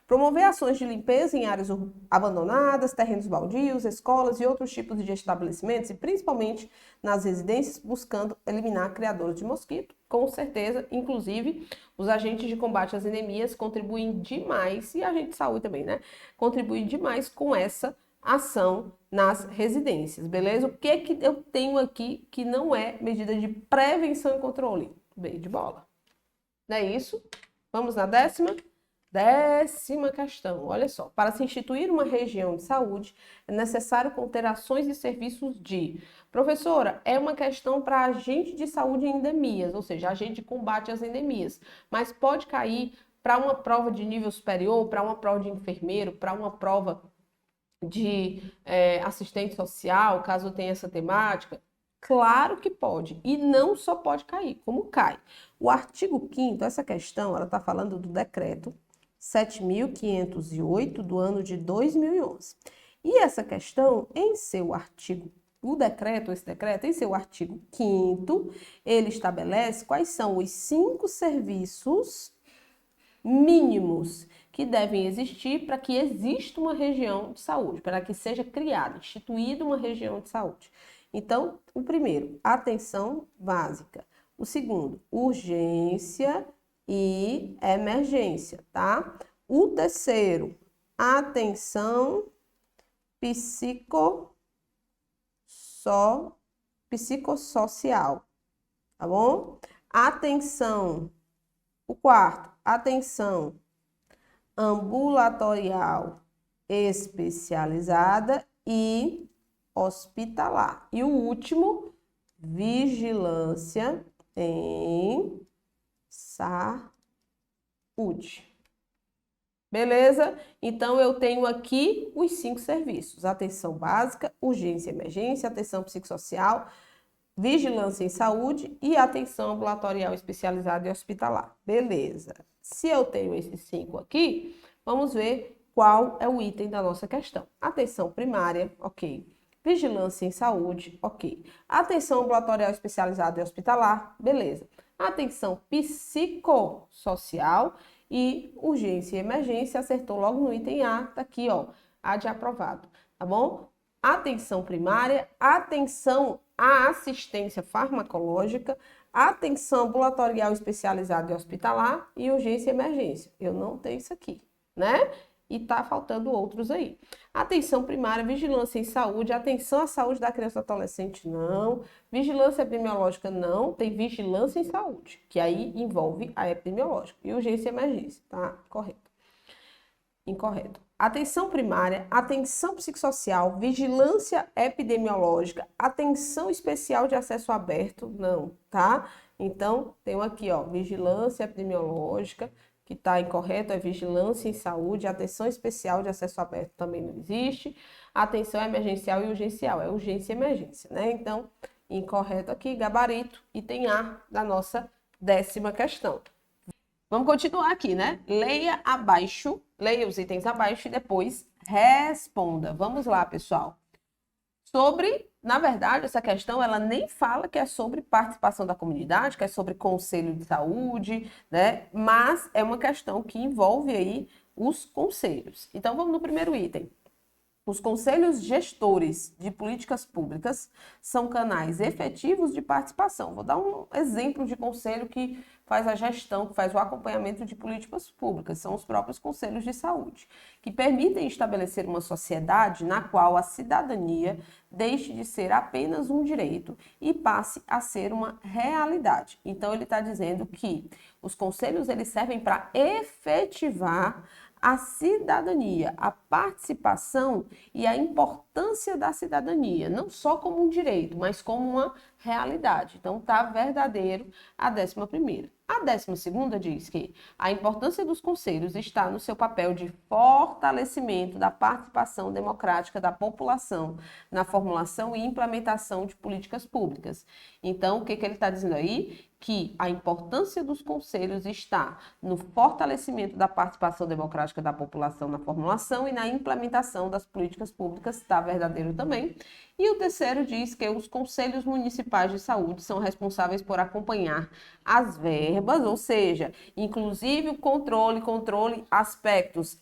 Promover ações de limpeza em áreas abandonadas, terrenos baldios, escolas e outros tipos de estabelecimentos, e principalmente nas residências, buscando eliminar criadores de mosquito. Com certeza, inclusive, os agentes de combate às endemias contribuem demais, e a agente de saúde também, né? Contribuem demais com essa ação nas residências, beleza? O que eu tenho aqui que não é medida de prevenção e controle? Bem de bola. Não é isso? Vamos na décima? Décima questão, olha só. Para se instituir uma região de saúde, é necessário conter ações e serviços de... Professora, é uma questão para agente de saúde em endemias, ou seja, agente de combate às endemias, mas pode cair para uma prova de nível superior, para uma prova de enfermeiro, para uma prova de assistente social, caso tenha essa temática? Claro que pode, e não só pode cair, como cai. O artigo 5º, essa questão, ela está falando do decreto 7.508 do ano de 2011. E essa questão, em seu artigo, esse decreto, em seu artigo 5º, ele estabelece quais são os 5 serviços mínimos que devem existir para que exista uma região de saúde, para que seja criada, instituída uma região de saúde. Então, o primeiro, atenção básica. O segundo, urgência e emergência, tá? O terceiro, atenção psicossocial, tá bom? Atenção. O quarto, atenção ambulatorial especializada e hospitalar. E o último, vigilância em saúde. Beleza? Então, eu tenho aqui os 5 serviços: atenção básica, urgência e emergência, atenção psicossocial, vigilância em saúde e atenção ambulatorial especializada e hospitalar. Beleza. Se eu tenho esses 5 aqui, vamos ver qual é o item da nossa questão. Atenção primária, ok. Vigilância em saúde, ok. Atenção ambulatorial especializada e hospitalar, beleza. Atenção psicossocial E urgência e emergência, acertou logo no item A, tá aqui, ó, A de aprovado, tá bom? Atenção primária, atenção à assistência farmacológica, atenção ambulatorial especializada e hospitalar e urgência e emergência. Eu não tenho isso aqui, né? E tá faltando outros aí. Atenção primária, vigilância em saúde, atenção à saúde da criança e do adolescente, não. Vigilância epidemiológica, não. Tem vigilância em saúde, que aí envolve a epidemiológica. E urgência e emergência, tá? Correto. Incorreto. Atenção primária, atenção psicossocial, vigilância epidemiológica, atenção especial de acesso aberto, não, tá? Então, tem aqui, ó, vigilância epidemiológica, que está incorreto, é vigilância em saúde, atenção especial de acesso aberto também não existe, atenção emergencial e urgencial, é urgência e emergência, né? Então, incorreto aqui, gabarito, item A da nossa 10ª questão. Vamos continuar aqui, né? Leia abaixo, leia os itens abaixo e depois responda. Vamos lá, pessoal. Na verdade, essa questão, ela nem fala que é sobre participação da comunidade, que é sobre conselho de saúde, né? Mas é uma questão que envolve aí os conselhos. Então, vamos no primeiro item. Os conselhos gestores de políticas públicas são canais efetivos de participação. Vou dar um exemplo de conselho que faz a gestão, que faz o acompanhamento de políticas públicas. São os próprios conselhos de saúde, que permitem estabelecer uma sociedade na qual a cidadania deixe de ser apenas um direito e passe a ser uma realidade. Então, ele está dizendo que os conselhos eles servem para efetivar a cidadania, a participação e a importância da cidadania, não só como um direito, mas como uma realidade. Então, tá verdadeiro a 11ª. A 12ª diz que a importância dos conselhos está no seu papel de fortalecimento da participação democrática da população na formulação e implementação de políticas públicas. Então, o que ele está dizendo aí? Que a importância dos conselhos está no fortalecimento da participação democrática da população na formulação e na implementação das políticas públicas, está verdadeiro também. E o terceiro diz que os conselhos municipais de saúde são responsáveis por acompanhar as verbas, ou seja, inclusive o controle aspectos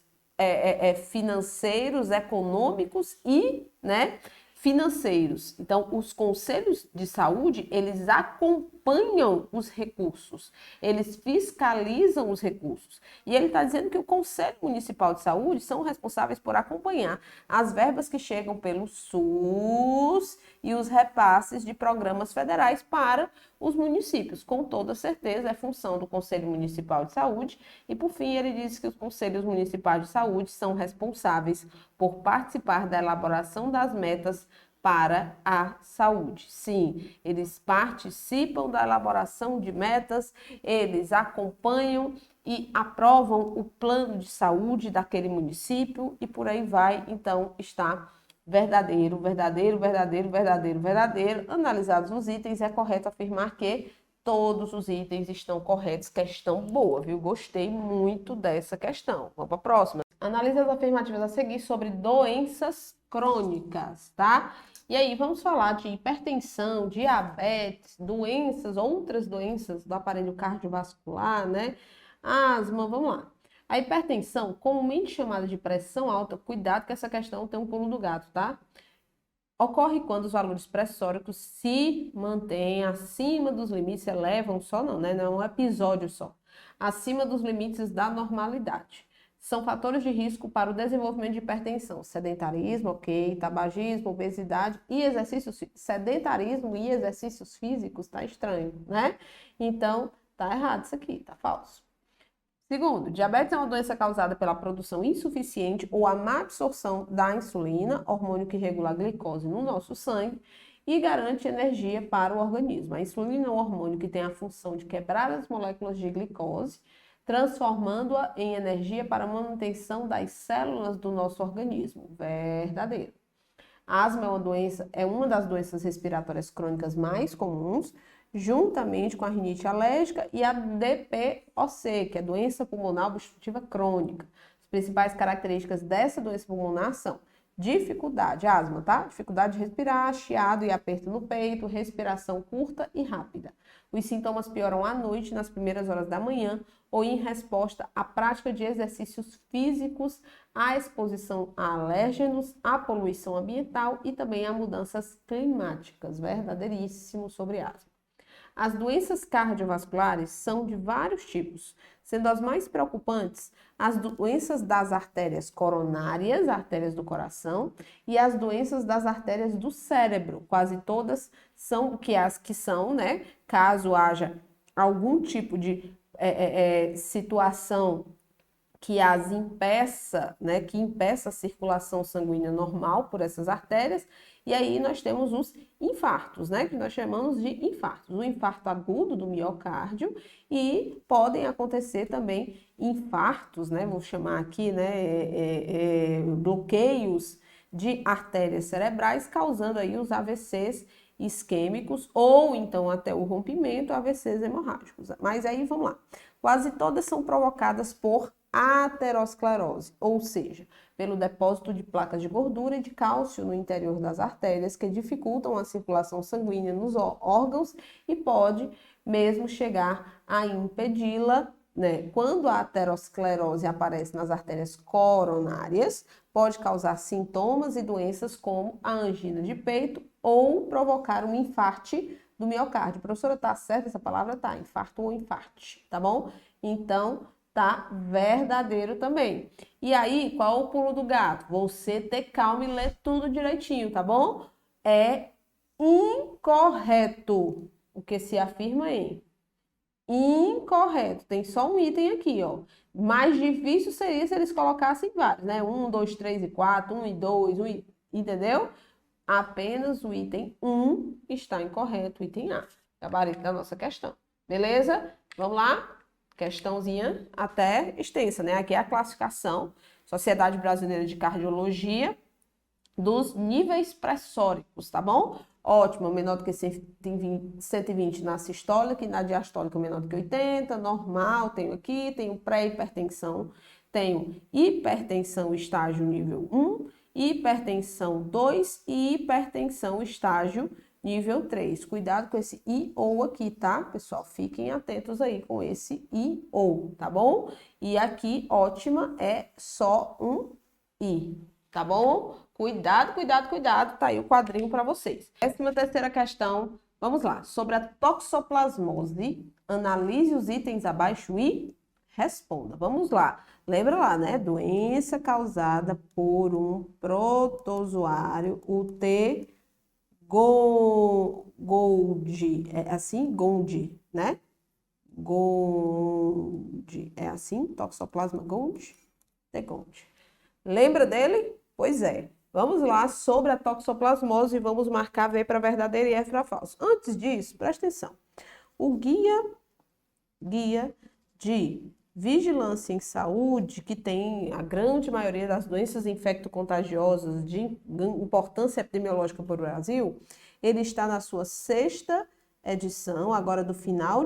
financeiros, econômicos e, né, financeiros. Então, os conselhos de saúde, eles acompanham os recursos, eles fiscalizam os recursos. E ele está dizendo que o Conselho Municipal de Saúde são responsáveis por acompanhar as verbas que chegam pelo SUS e os repasses de programas federais para os municípios. Com toda certeza, é função do Conselho Municipal de Saúde. E, por fim, ele diz que os Conselhos Municipais de Saúde são responsáveis por participar da elaboração das metas para a saúde. Sim, eles participam da elaboração de metas, eles acompanham e aprovam o plano de saúde daquele município e por aí vai. Então, está verdadeiro, verdadeiro, verdadeiro, verdadeiro, verdadeiro. Analisados os itens, é correto afirmar que todos os itens estão corretos. Questão boa, viu? Gostei muito dessa questão. Vamos para a próxima. Analise as afirmativas a seguir sobre doenças crônicas, tá? E aí, vamos falar de hipertensão, diabetes, doenças, outras doenças do aparelho cardiovascular, né? Asma, vamos lá. A hipertensão, comumente chamada de pressão alta, cuidado que essa questão tem um pulo do gato, tá? Ocorre quando os valores pressóricos se mantêm acima dos limites, elevam só não, né? Não é um episódio só. Acima dos limites da normalidade. São fatores de risco para o desenvolvimento de hipertensão. Sedentarismo, ok, tabagismo, obesidade e exercícios físicos. Sedentarismo e exercícios físicos, tá estranho, né? Então, tá errado isso aqui, tá falso. Segundo, diabetes é uma doença causada pela produção insuficiente ou a má absorção da insulina, hormônio que regula a glicose no nosso sangue e garante energia para o organismo. A insulina é um hormônio que tem a função de quebrar as moléculas de glicose, transformando-a em energia para a manutenção das células do nosso organismo. Verdadeiro. A asma é uma das doenças respiratórias crônicas mais comuns, juntamente com a rinite alérgica e a DPOC, que é doença pulmonar obstrutiva crônica. As principais características dessa doença pulmonar são dificuldade, asma, tá? Dificuldade de respirar, chiado e aperto no peito, respiração curta e rápida. Os sintomas pioram à noite, nas primeiras horas da manhã, ou em resposta à prática de exercícios físicos, à exposição a alérgenos, à poluição ambiental e também a mudanças climáticas. Verdadeiríssimo sobre asma. As doenças cardiovasculares são de vários tipos, sendo as mais preocupantes as doenças das artérias coronárias, artérias do coração, e as doenças das artérias do cérebro. Quase todas são as que são, né? Caso haja algum tipo de situação que as impeça, né, que impeça a circulação sanguínea normal por essas artérias, e aí nós temos os infartos, né, que nós chamamos de infartos. O infarto agudo do miocárdio e podem acontecer também infartos, né, vou chamar aqui, né, bloqueios de artérias cerebrais, causando aí os AVCs isquêmicos ou então até o rompimento, AVCs hemorrágicos. Mas aí vamos lá. Quase todas são provocadas por aterosclerose, ou seja, pelo depósito de placas de gordura e de cálcio no interior das artérias que dificultam a circulação sanguínea nos órgãos e pode mesmo chegar a impedi-la, né? Quando a aterosclerose aparece nas artérias coronárias, pode causar sintomas e doenças como a angina de peito ou provocar um infarte do miocárdio. Professora, tá certa essa palavra? Tá, infarto ou infarte, tá bom? Então, tá verdadeiro também. E aí, qual é o pulo do gato? Você ter calma e ler tudo direitinho, tá bom? É incorreto o que se afirma em incorreto. Tem só um item aqui, ó. Mais difícil seria se eles colocassem vários, né? 1, 2, 3 e 4, 1 e 2, entendeu? Apenas o item 1 está incorreto, o item A. Gabarito da nossa questão. Beleza? Vamos lá? Questãozinha até extensa, né? Aqui é a classificação, Sociedade Brasileira de Cardiologia, dos níveis pressóricos, tá bom? Ótimo, menor do que 120 na sistólica e na diastólica menor do que 80, normal, tenho aqui, tenho pré-hipertensão, tenho hipertensão estágio nível 1, hipertensão 2 e hipertensão estágio nível 3. Cuidado com esse I ou aqui, tá, pessoal? Fiquem atentos aí com esse I ou, tá bom? E aqui, ótima, é só um I, tá bom? Cuidado, cuidado, cuidado, tá aí o quadrinho para vocês. 13ª questão, vamos lá. Sobre a toxoplasmose, analise os itens abaixo e responda. Vamos lá. Lembra lá, né? Doença causada por um protozoário, o T. Golgi, é assim? Golgi, né? Golgi, é assim? Toxoplasma Golgi? É Golgi. Lembra dele? Pois é. Vamos lá sobre a toxoplasmose e vamos marcar V para verdadeiro e F para falso. Antes disso, presta atenção. O guia de vigilância em saúde, que tem a grande maioria das doenças infecto-contagiosas de importância epidemiológica para o Brasil, ele está na sua 6ª edição, agora do final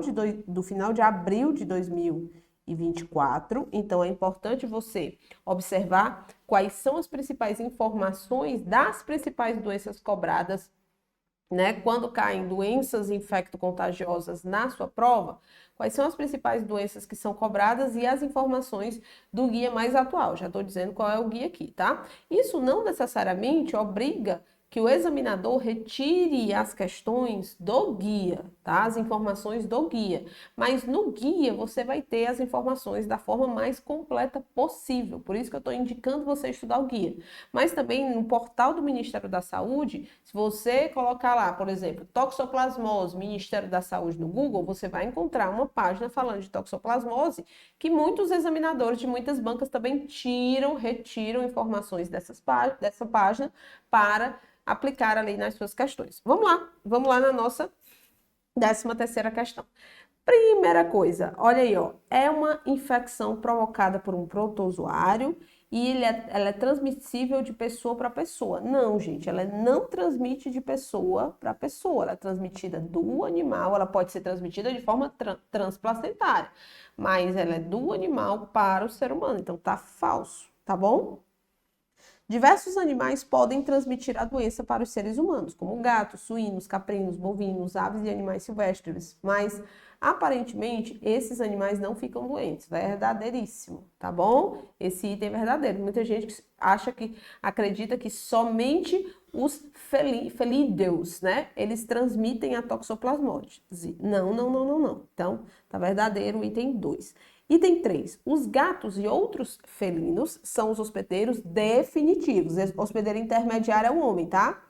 de abril de 2024. Então, é importante você observar quais são as principais informações das principais doenças cobradas, né? Quando caem doenças infecto-contagiosas na sua prova, quais são as principais doenças que são cobradas e as informações do guia mais atual. Já estou dizendo qual é o guia aqui, tá? Isso não necessariamente obriga que o examinador retire as questões do guia, tá? As informações do guia. Mas no guia você vai ter as informações da forma mais completa possível. Por isso que eu estou indicando você estudar o guia. Mas também no portal do Ministério da Saúde, se você colocar lá, por exemplo, toxoplasmose, Ministério da Saúde no Google, você vai encontrar uma página falando de toxoplasmose que muitos examinadores de muitas bancas também retiram informações dessa página para aplicar ali nas suas questões. Vamos lá na nossa 13ª questão. Primeira coisa, olha aí, ó, é uma infecção provocada por um protozoário e ela é transmissível de pessoa para pessoa. Não, gente, ela não transmite de pessoa para pessoa, ela é transmitida do animal, ela pode ser transmitida de forma transplacentária, mas ela é do animal para o ser humano, então tá falso, tá bom? Diversos animais podem transmitir a doença para os seres humanos, como gatos, suínos, caprinos, bovinos, aves e animais silvestres, mas aparentemente esses animais não ficam doentes. Verdadeiríssimo, tá bom? Esse item é verdadeiro. Muita gente acredita que somente os felídeos, né? Eles transmitem a toxoplasmose. Não, não, não, não, não. Então, tá verdadeiro o item 2. Item 3. Os gatos e outros felinos são os hospedeiros definitivos. Hospedeiro intermediário é o homem, tá?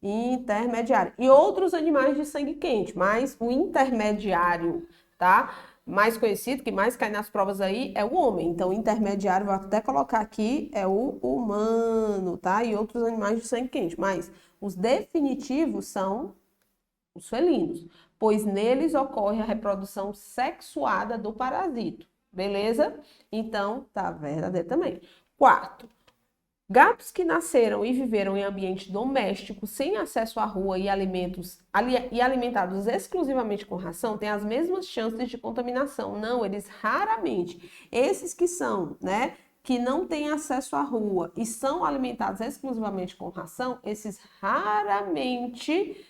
Intermediário. E outros animais de sangue quente, mas o intermediário, tá? Mais conhecido, que mais cai nas provas aí, é o homem. Então, o intermediário, vou até colocar aqui, é o humano, tá? E outros animais de sangue quente. Mas os definitivos são os felinos, pois neles ocorre a reprodução sexuada do parasito. Beleza? Então, tá verdadeiro também. Quarto, gatos que nasceram e viveram em ambiente doméstico, sem acesso à rua e alimentados exclusivamente com ração, têm as mesmas chances de contaminação. Não, eles raramente. Esses que são, né, que não têm acesso à rua e são alimentados exclusivamente com ração, esses raramente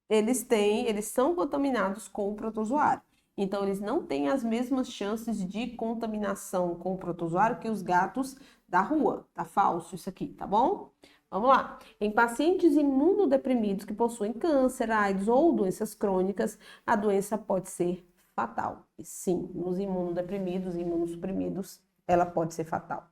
eles são contaminados com o protozoário. Então, eles não têm as mesmas chances de contaminação com o protozoário que os gatos da rua. Tá falso isso aqui, tá bom? Vamos lá. Em pacientes imunodeprimidos que possuem câncer, AIDS ou doenças crônicas, a doença pode ser fatal. E sim, nos imunodeprimidos e imunossuprimidos, ela pode ser fatal.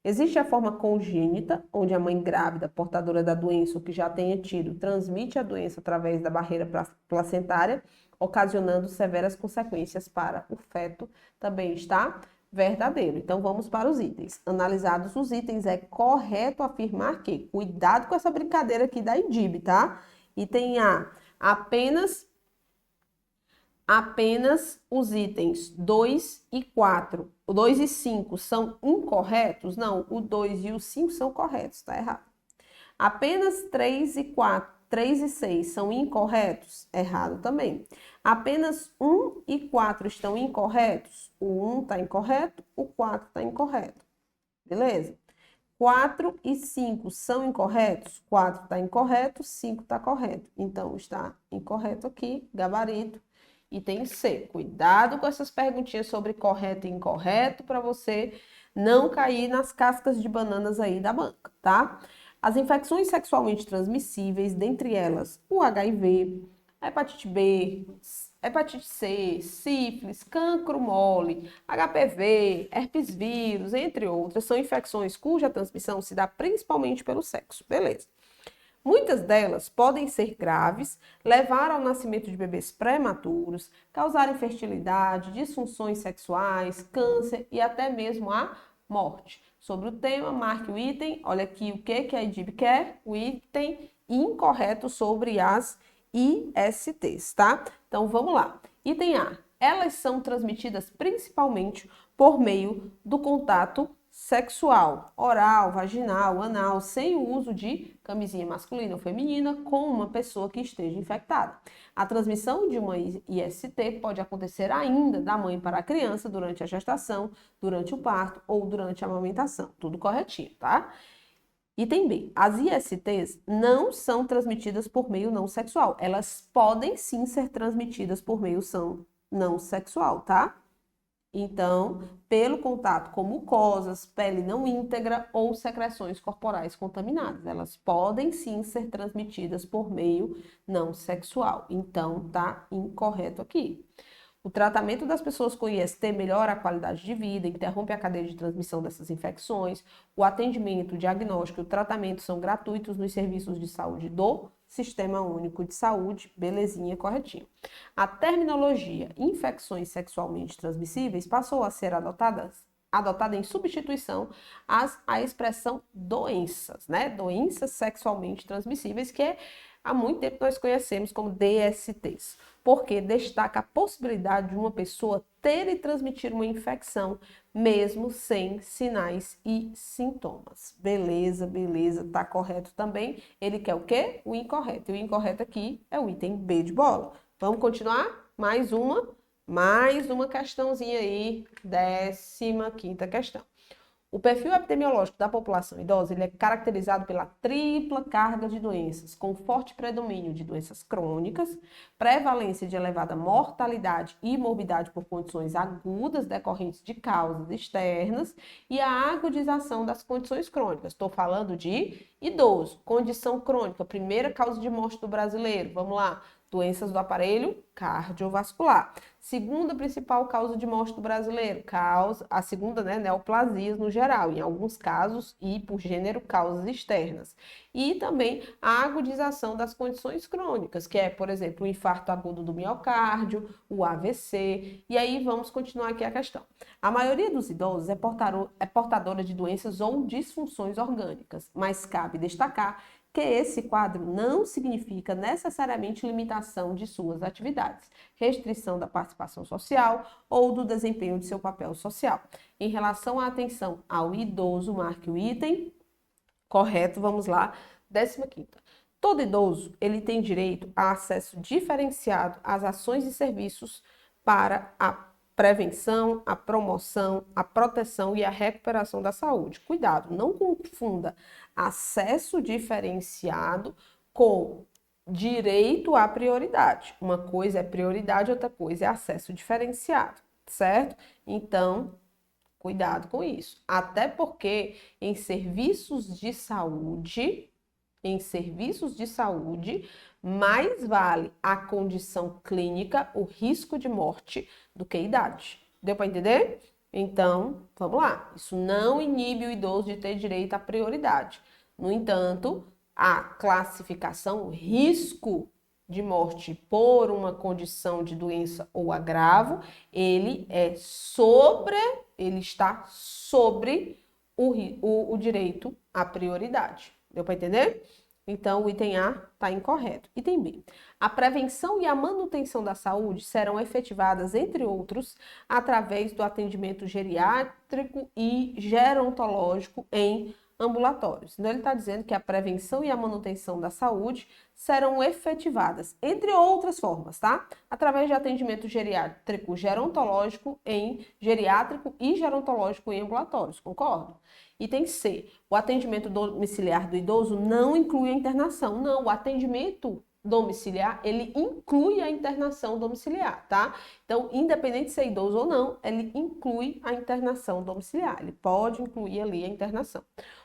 Existe a forma congênita, onde a mãe grávida, portadora da doença ou que já tenha tido, transmite a doença através da barreira placentária, ocasionando severas consequências para o feto. Também está verdadeiro. Então, vamos para os itens. Analisados os itens, é correto afirmar que, cuidado com essa brincadeira aqui da IDIB, tá? Item A, apenas os itens 2 e 4, o 2 e 5 são incorretos? Não, o 2 e o 5 são corretos, tá errado. Apenas 3 e 4, 3 e 6 são incorretos? Errado também. Apenas 1 e 4 estão incorretos? O 1 está incorreto, o 4 está incorreto. Beleza? 4 e 5 são incorretos? 4 está incorreto, 5 está correto. Então, está incorreto aqui, gabarito. Item C. Cuidado com essas perguntinhas sobre correto e incorreto para você não cair nas cascas de bananas aí da banca, tá? As infecções sexualmente transmissíveis, dentre elas o HIV, a hepatite B, hepatite C, sífilis, cancro mole, HPV, herpes vírus, entre outras, são infecções cuja transmissão se dá principalmente pelo sexo. Beleza. Muitas delas podem ser graves, levar ao nascimento de bebês prematuros, causar infertilidade, disfunções sexuais, câncer e até mesmo a morte. Sobre o tema, marque o item, olha aqui o que a IDIB quer, o item incorreto sobre as ISTs, tá? Então vamos lá. Item A, elas são transmitidas principalmente por meio do contato sexual, oral, vaginal, anal, sem o uso de camisinha masculina ou feminina com uma pessoa que esteja infectada. A transmissão de uma IST pode acontecer ainda da mãe para a criança durante a gestação, durante o parto ou durante a amamentação. Tudo corretinho, tá? Item B. As ISTs não são transmitidas por meio não sexual. Elas podem sim ser transmitidas por meio não sexual, tá? Então, pelo contato com mucosas, pele não íntegra ou secreções corporais contaminadas. Elas podem sim ser transmitidas por meio não sexual. Então, tá incorreto aqui. O tratamento das pessoas com IST melhora a qualidade de vida, interrompe a cadeia de transmissão dessas infecções. O atendimento, o diagnóstico e o tratamento são gratuitos nos serviços de saúde do Sistema Único de Saúde, belezinha, corretinho. A terminologia infecções sexualmente transmissíveis passou a ser adotada em substituição à expressão doenças, né? Doenças sexualmente transmissíveis, que há muito tempo nós conhecemos como DSTs, porque destaca a possibilidade de uma pessoa ter e transmitir uma infecção, mesmo sem sinais e sintomas. Beleza, beleza, tá correto também. Ele quer o quê? O incorreto. E o incorreto aqui é o item B de bola. Vamos continuar? Mais uma questãozinha aí, 15ª questão. O perfil epidemiológico da população idosa ele é caracterizado pela tripla carga de doenças, com forte predomínio de doenças crônicas, prevalência de elevada mortalidade e morbidade por condições agudas decorrentes de causas externas e a agudização das condições crônicas. Estou falando de idoso, condição crônica, primeira causa de morte do brasileiro. Vamos lá. Doenças do aparelho cardiovascular. Segunda principal causa de morte do brasileiro, a segunda, né, neoplasias no geral, em alguns casos, e por gênero, causas externas. E também a agudização das condições crônicas, que é, por exemplo, o infarto agudo do miocárdio, o AVC. E aí vamos continuar aqui a questão. A maioria dos idosos é portadora de doenças ou disfunções orgânicas, mas cabe destacar que esse quadro não significa necessariamente limitação de suas atividades, restrição da participação social ou do desempenho de seu papel social. Em relação à atenção ao idoso, marque o item correto, vamos lá, 15ª. Todo idoso, ele tem direito a acesso diferenciado às ações e serviços para a prevenção, a promoção, a proteção e a recuperação da saúde. Cuidado, não confunda acesso diferenciado com direito à prioridade. Uma coisa é prioridade, outra coisa é acesso diferenciado, certo? Então, cuidado com isso. Até porque em serviços de saúde, mais vale a condição clínica, o risco de morte, do que a idade. Deu para entender? Então, vamos lá. Isso não inibe o idoso de ter direito à prioridade. No entanto, a classificação risco de morte por uma condição de doença ou agravo, ele está sobre o direito à prioridade. Deu para entender? Então, o item A está incorreto. Item B. A prevenção e a manutenção da saúde serão efetivadas, entre outros, através do atendimento geriátrico e gerontológico em ambulatórios. Então, ele está dizendo que a prevenção e a manutenção da saúde serão efetivadas, entre outras formas, tá? Através de atendimento geriátrico, gerontológico geriátrico e gerontológico em ambulatórios, concordo? Item C. O atendimento domiciliar do idoso não inclui a internação. Não, o atendimento domiciliar, ele inclui a internação domiciliar, tá? Então, independente de ser idoso ou não, ele inclui a internação domiciliar. Ele pode incluir ali a internação.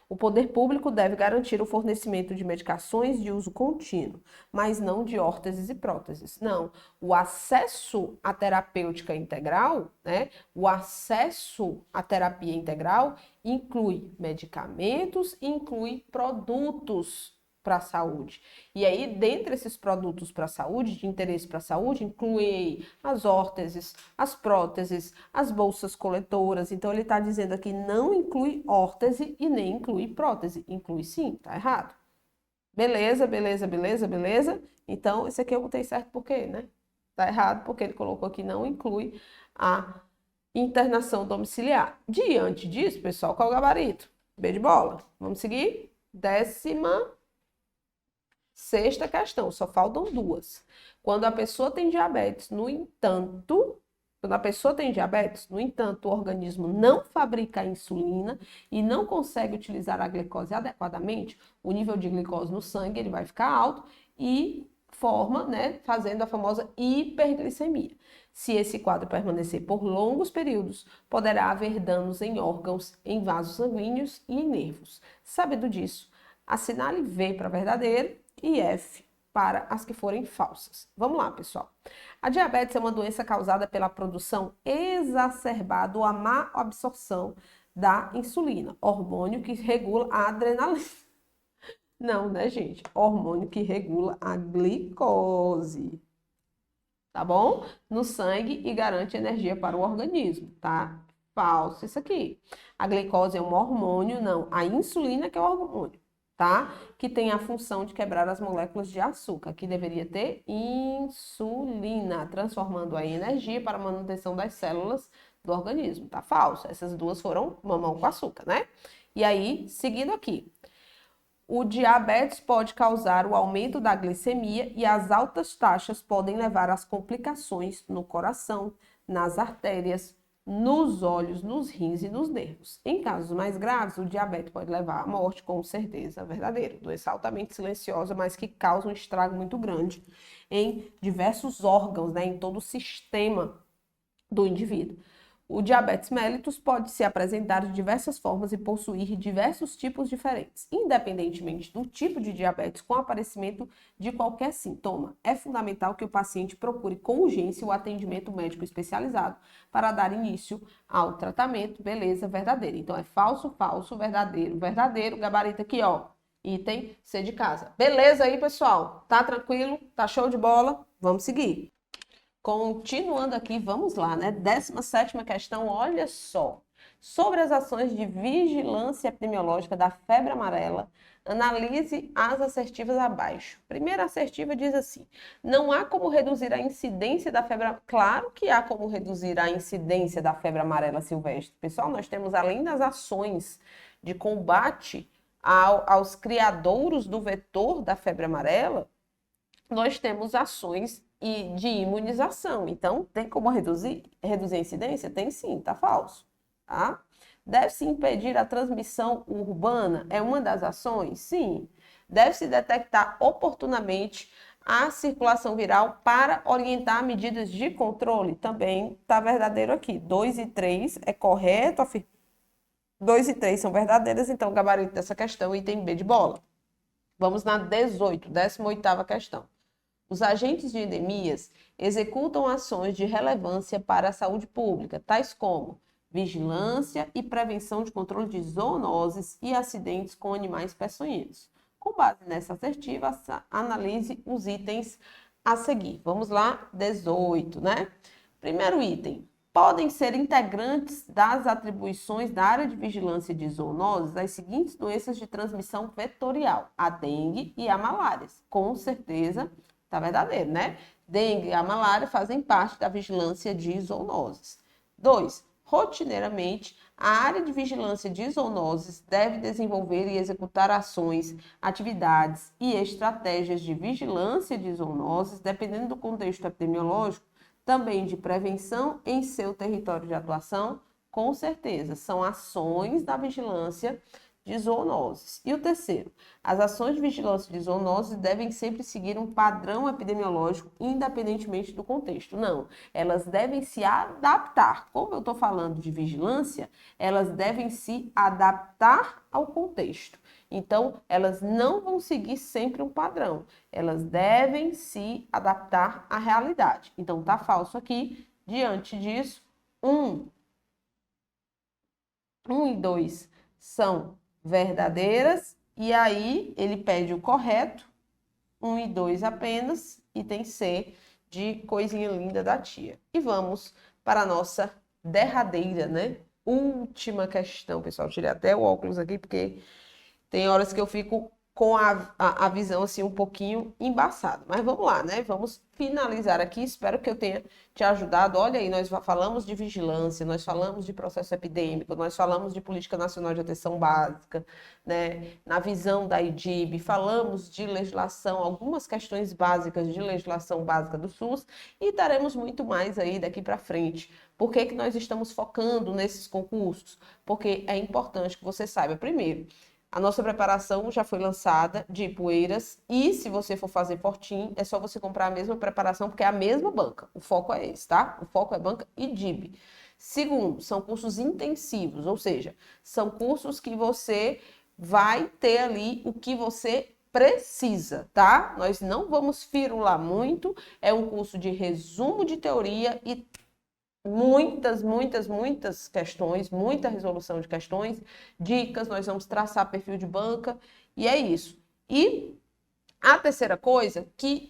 O poder público deve garantir o fornecimento de medicações de uso contínuo, mas não de órteses e próteses. Não, o acesso à terapêutica integral, né? O acesso à terapia integral inclui medicamentos e inclui produtos para a saúde. E aí, dentre esses produtos para a saúde, de interesse para a saúde, inclui as órteses, as próteses, as bolsas coletoras. Então, ele está dizendo aqui não inclui órtese e nem inclui prótese. Inclui sim, tá errado. Beleza, beleza, beleza, beleza. Então, esse aqui eu botei certo por quê, né? Tá errado porque ele colocou aqui não inclui a internação domiciliar. Diante disso, pessoal, qual é o gabarito? B de bola. Vamos seguir? 16ª questão, só faltam duas. Quando a pessoa tem diabetes, no entanto, o organismo não fabrica a insulina e não consegue utilizar a glicose adequadamente, o nível de glicose no sangue ele vai ficar alto e forma, né, fazendo a famosa hiperglicemia. Se esse quadro permanecer por longos períodos, poderá haver danos em órgãos, em vasos sanguíneos e em nervos. Sabendo disso, assinale V para verdadeiro e F para as que forem falsas. Vamos lá, pessoal. A diabetes é uma doença causada pela produção exacerbada ou a má absorção da insulina, hormônio que regula a adrenalina. Não, né, gente? Hormônio que regula a glicose, tá bom? No sangue e garante energia para o organismo, tá? Falso isso aqui. A glicose é um hormônio, não. A insulina que é o hormônio, tá? Que tem a função de quebrar as moléculas de açúcar. Aqui deveria ter insulina, transformando a energia para a manutenção das células do organismo, tá? Falso. Essas duas foram mamão com açúcar, né? E aí, seguindo aqui. O diabetes pode causar o aumento da glicemia e as altas taxas podem levar às complicações no coração, nas artérias, nos olhos, nos rins e nos nervos. Em casos mais graves, o diabetes pode levar à morte, com certeza, verdadeiro. Doença altamente silenciosa, mas que causa um estrago muito grande em diversos órgãos, né, em todo o sistema do indivíduo. O diabetes mellitus pode se apresentar de diversas formas e possuir diversos tipos diferentes. Independentemente do tipo de diabetes, com aparecimento de qualquer sintoma, é fundamental que o paciente procure com urgência o atendimento médico especializado para dar início ao tratamento. Beleza, verdadeiro. Então é falso, falso, verdadeiro, verdadeiro. Gabarito aqui, ó. Item C de casa. Beleza aí, pessoal? Tá tranquilo? Tá show de bola? Vamos seguir. Continuando aqui, vamos lá, né? 17ª questão, olha só. Sobre as ações de vigilância epidemiológica da febre amarela, analise as assertivas abaixo. Primeira assertiva diz assim: não há como reduzir a incidência da febre. Claro que há como reduzir a incidência da febre amarela silvestre. Pessoal, nós temos, além das ações de combate aos criadouros do vetor da febre amarela, nós temos ações de imunização. Então, tem como reduzir a incidência? Tem sim, tá falso. Tá? Deve-se impedir a transmissão urbana? É uma das ações? Sim. Deve-se detectar oportunamente a circulação viral para orientar medidas de controle? Também está verdadeiro aqui. 2 e 3 é correto. 2 e 3 são verdadeiras, então o gabarito dessa questão, item B de bola. Vamos na 18ª questão. Os agentes de endemias executam ações de relevância para a saúde pública, tais como vigilância e prevenção de controle de zoonoses e acidentes com animais peçonhentos. Com base nessa assertiva, analise os itens a seguir. Vamos lá, 18, né? Primeiro item. Podem ser integrantes das atribuições da área de vigilância de zoonoses as seguintes doenças de transmissão vetorial: a dengue e a malária. Com certeza, tá verdadeiro, né? Dengue e a malária fazem parte da vigilância de zoonoses. 2. Rotineiramente, a área de vigilância de zoonoses deve desenvolver e executar ações, atividades e estratégias de vigilância de zoonoses, dependendo do contexto epidemiológico, também de prevenção em seu território de atuação. Com certeza, são ações da vigilância de zoonoses. E o terceiro, as ações de vigilância de zoonoses devem sempre seguir um padrão epidemiológico, independentemente do contexto. Não, elas devem se adaptar. Como eu estou falando de vigilância, elas devem se adaptar ao contexto. Então, elas não vão seguir sempre um padrão. Elas devem se adaptar à realidade. Então, tá falso aqui. Diante disso, 1 e 2 são verdadeiras, e aí ele pede o correto, 1 e 2 apenas, item C de coisinha linda da tia. E vamos para a nossa derradeira, né? Última questão, pessoal. Tirei até o óculos aqui, porque tem horas que eu fico com a visão assim um pouquinho embaçada. Mas vamos lá, né? Vamos finalizar aqui. Espero que eu tenha te ajudado. Olha aí, nós falamos de vigilância, nós falamos de processo epidêmico, nós falamos de Política Nacional de Atenção Básica, né? Na visão da IDIB, falamos de legislação, algumas questões básicas de legislação básica do SUS, e daremos muito mais aí daqui para frente. Por que que nós estamos focando nesses concursos? Porque é importante que você saiba, primeiro, a nossa preparação já foi lançada de Ipueiras, e se você for fazer Fortim, é só você comprar a mesma preparação, porque é a mesma banca. O foco é esse, tá? O foco é banca e DIB. Segundo, são cursos intensivos, ou seja, são cursos que você vai ter ali o que você precisa, tá? Nós não vamos firular muito, é um curso de resumo de teoria e muitas questões, muita resolução de questões, dicas, nós vamos traçar perfil de banca, e é isso. E a terceira coisa que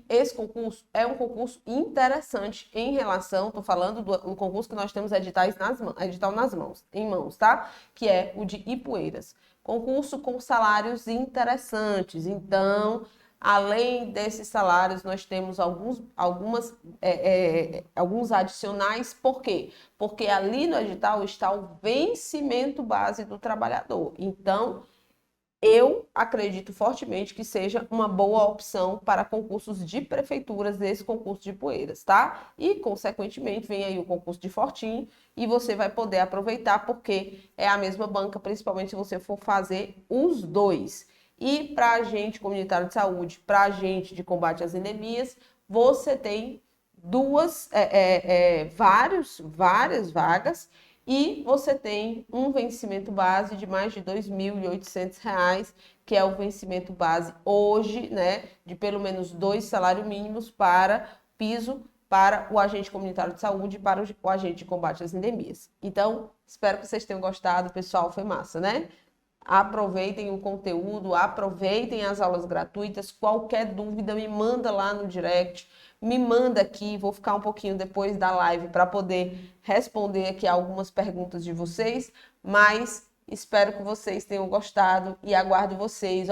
esse concurso é um concurso interessante em relação, estou falando do concurso que nós temos edital em mãos, tá? Que é o de Ipueiras. Concurso com salários interessantes, então, além desses salários, nós temos alguns adicionais. Por quê? Porque ali no edital está o vencimento base do trabalhador. Então, eu acredito fortemente que seja uma boa opção para concursos de prefeituras, esse concurso de Poeiras, tá? E, consequentemente, vem aí o concurso de Fortim e você vai poder aproveitar porque é a mesma banca, principalmente se você for fazer os dois. E para agente comunitário de saúde, para agente de combate às endemias, você tem várias vagas e você tem um vencimento base de mais de R$ 2.800, que é o vencimento base hoje, né, de pelo menos 2 salários mínimos para piso para o agente comunitário de saúde e para o agente de combate às endemias. Então, espero que vocês tenham gostado, pessoal, foi massa, né? Aproveitem o conteúdo, aproveitem as aulas gratuitas. Qualquer dúvida, me manda lá no direct, me manda aqui. Vou ficar um pouquinho depois da live para poder responder aqui algumas perguntas de vocês, mas espero que vocês tenham gostado e aguardo vocês.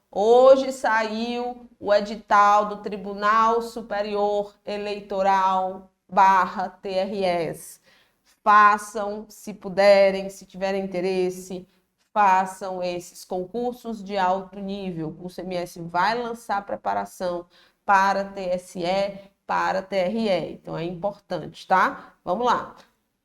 Hoje saiu o edital do Tribunal Superior Eleitoral /TRS. Façam, se puderem, se tiverem interesse, façam esses concursos de alto nível. O curso MS vai lançar preparação para TSE, para TRE. Então, é importante, tá? Vamos lá.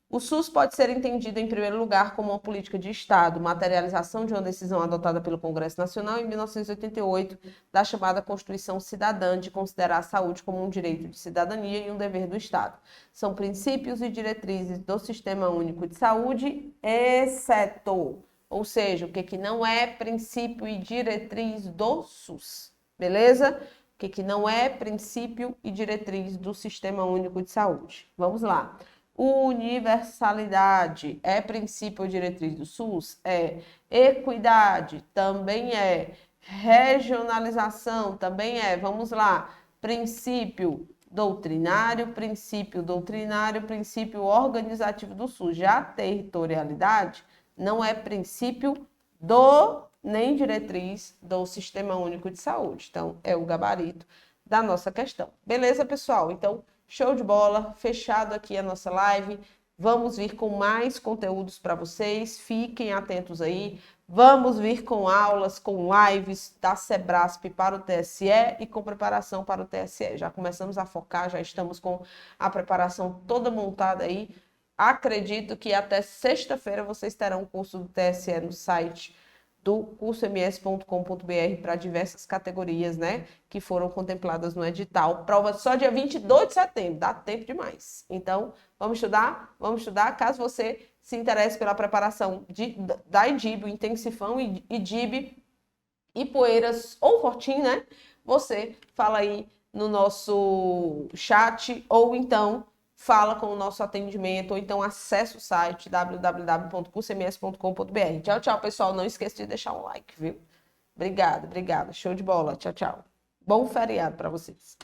O SUS pode ser entendido, em primeiro lugar, como uma política de Estado, materialização de uma decisão adotada pelo Congresso Nacional em 1988, da chamada Constituição Cidadã, de considerar a saúde como um direito de cidadania e um dever do Estado. São princípios e diretrizes do Sistema Único de Saúde, exceto, ou seja, o que não é princípio e diretriz do SUS, beleza? O que não é princípio e diretriz do Sistema Único de Saúde. Vamos lá. Universalidade é princípio ou diretriz do SUS? É. Equidade também é. Regionalização também é. Vamos lá. Princípio doutrinário, princípio organizativo do SUS. Já territorialidade não é princípio nem diretriz do Sistema Único de Saúde. Então, é o gabarito da nossa questão. Beleza, pessoal? Então, show de bola, fechado aqui a nossa live. Vamos vir com mais conteúdos para vocês, fiquem atentos aí. Vamos vir com aulas, com lives da Sebrasp para o TSE e com preparação para o TSE. Já começamos a focar, já estamos com a preparação toda montada aí. Acredito que até sexta-feira vocês terão o curso do TSE no site do cursoms.com.br para diversas categorias, né, que foram contempladas no edital. Prova só dia 22 de setembro, dá tempo demais. Então, vamos estudar? Vamos estudar. Caso você se interesse pela preparação da IDIB, o Intensifão, IDIB e Poeiras ou Fortim, né, você fala aí no nosso chat ou então fala com o nosso atendimento, ou então acesse o site www.cursoms.com.br. Tchau, tchau, pessoal. Não esqueça de deixar um like, viu? Obrigada. Show de bola. Tchau, tchau. Bom feriado para vocês.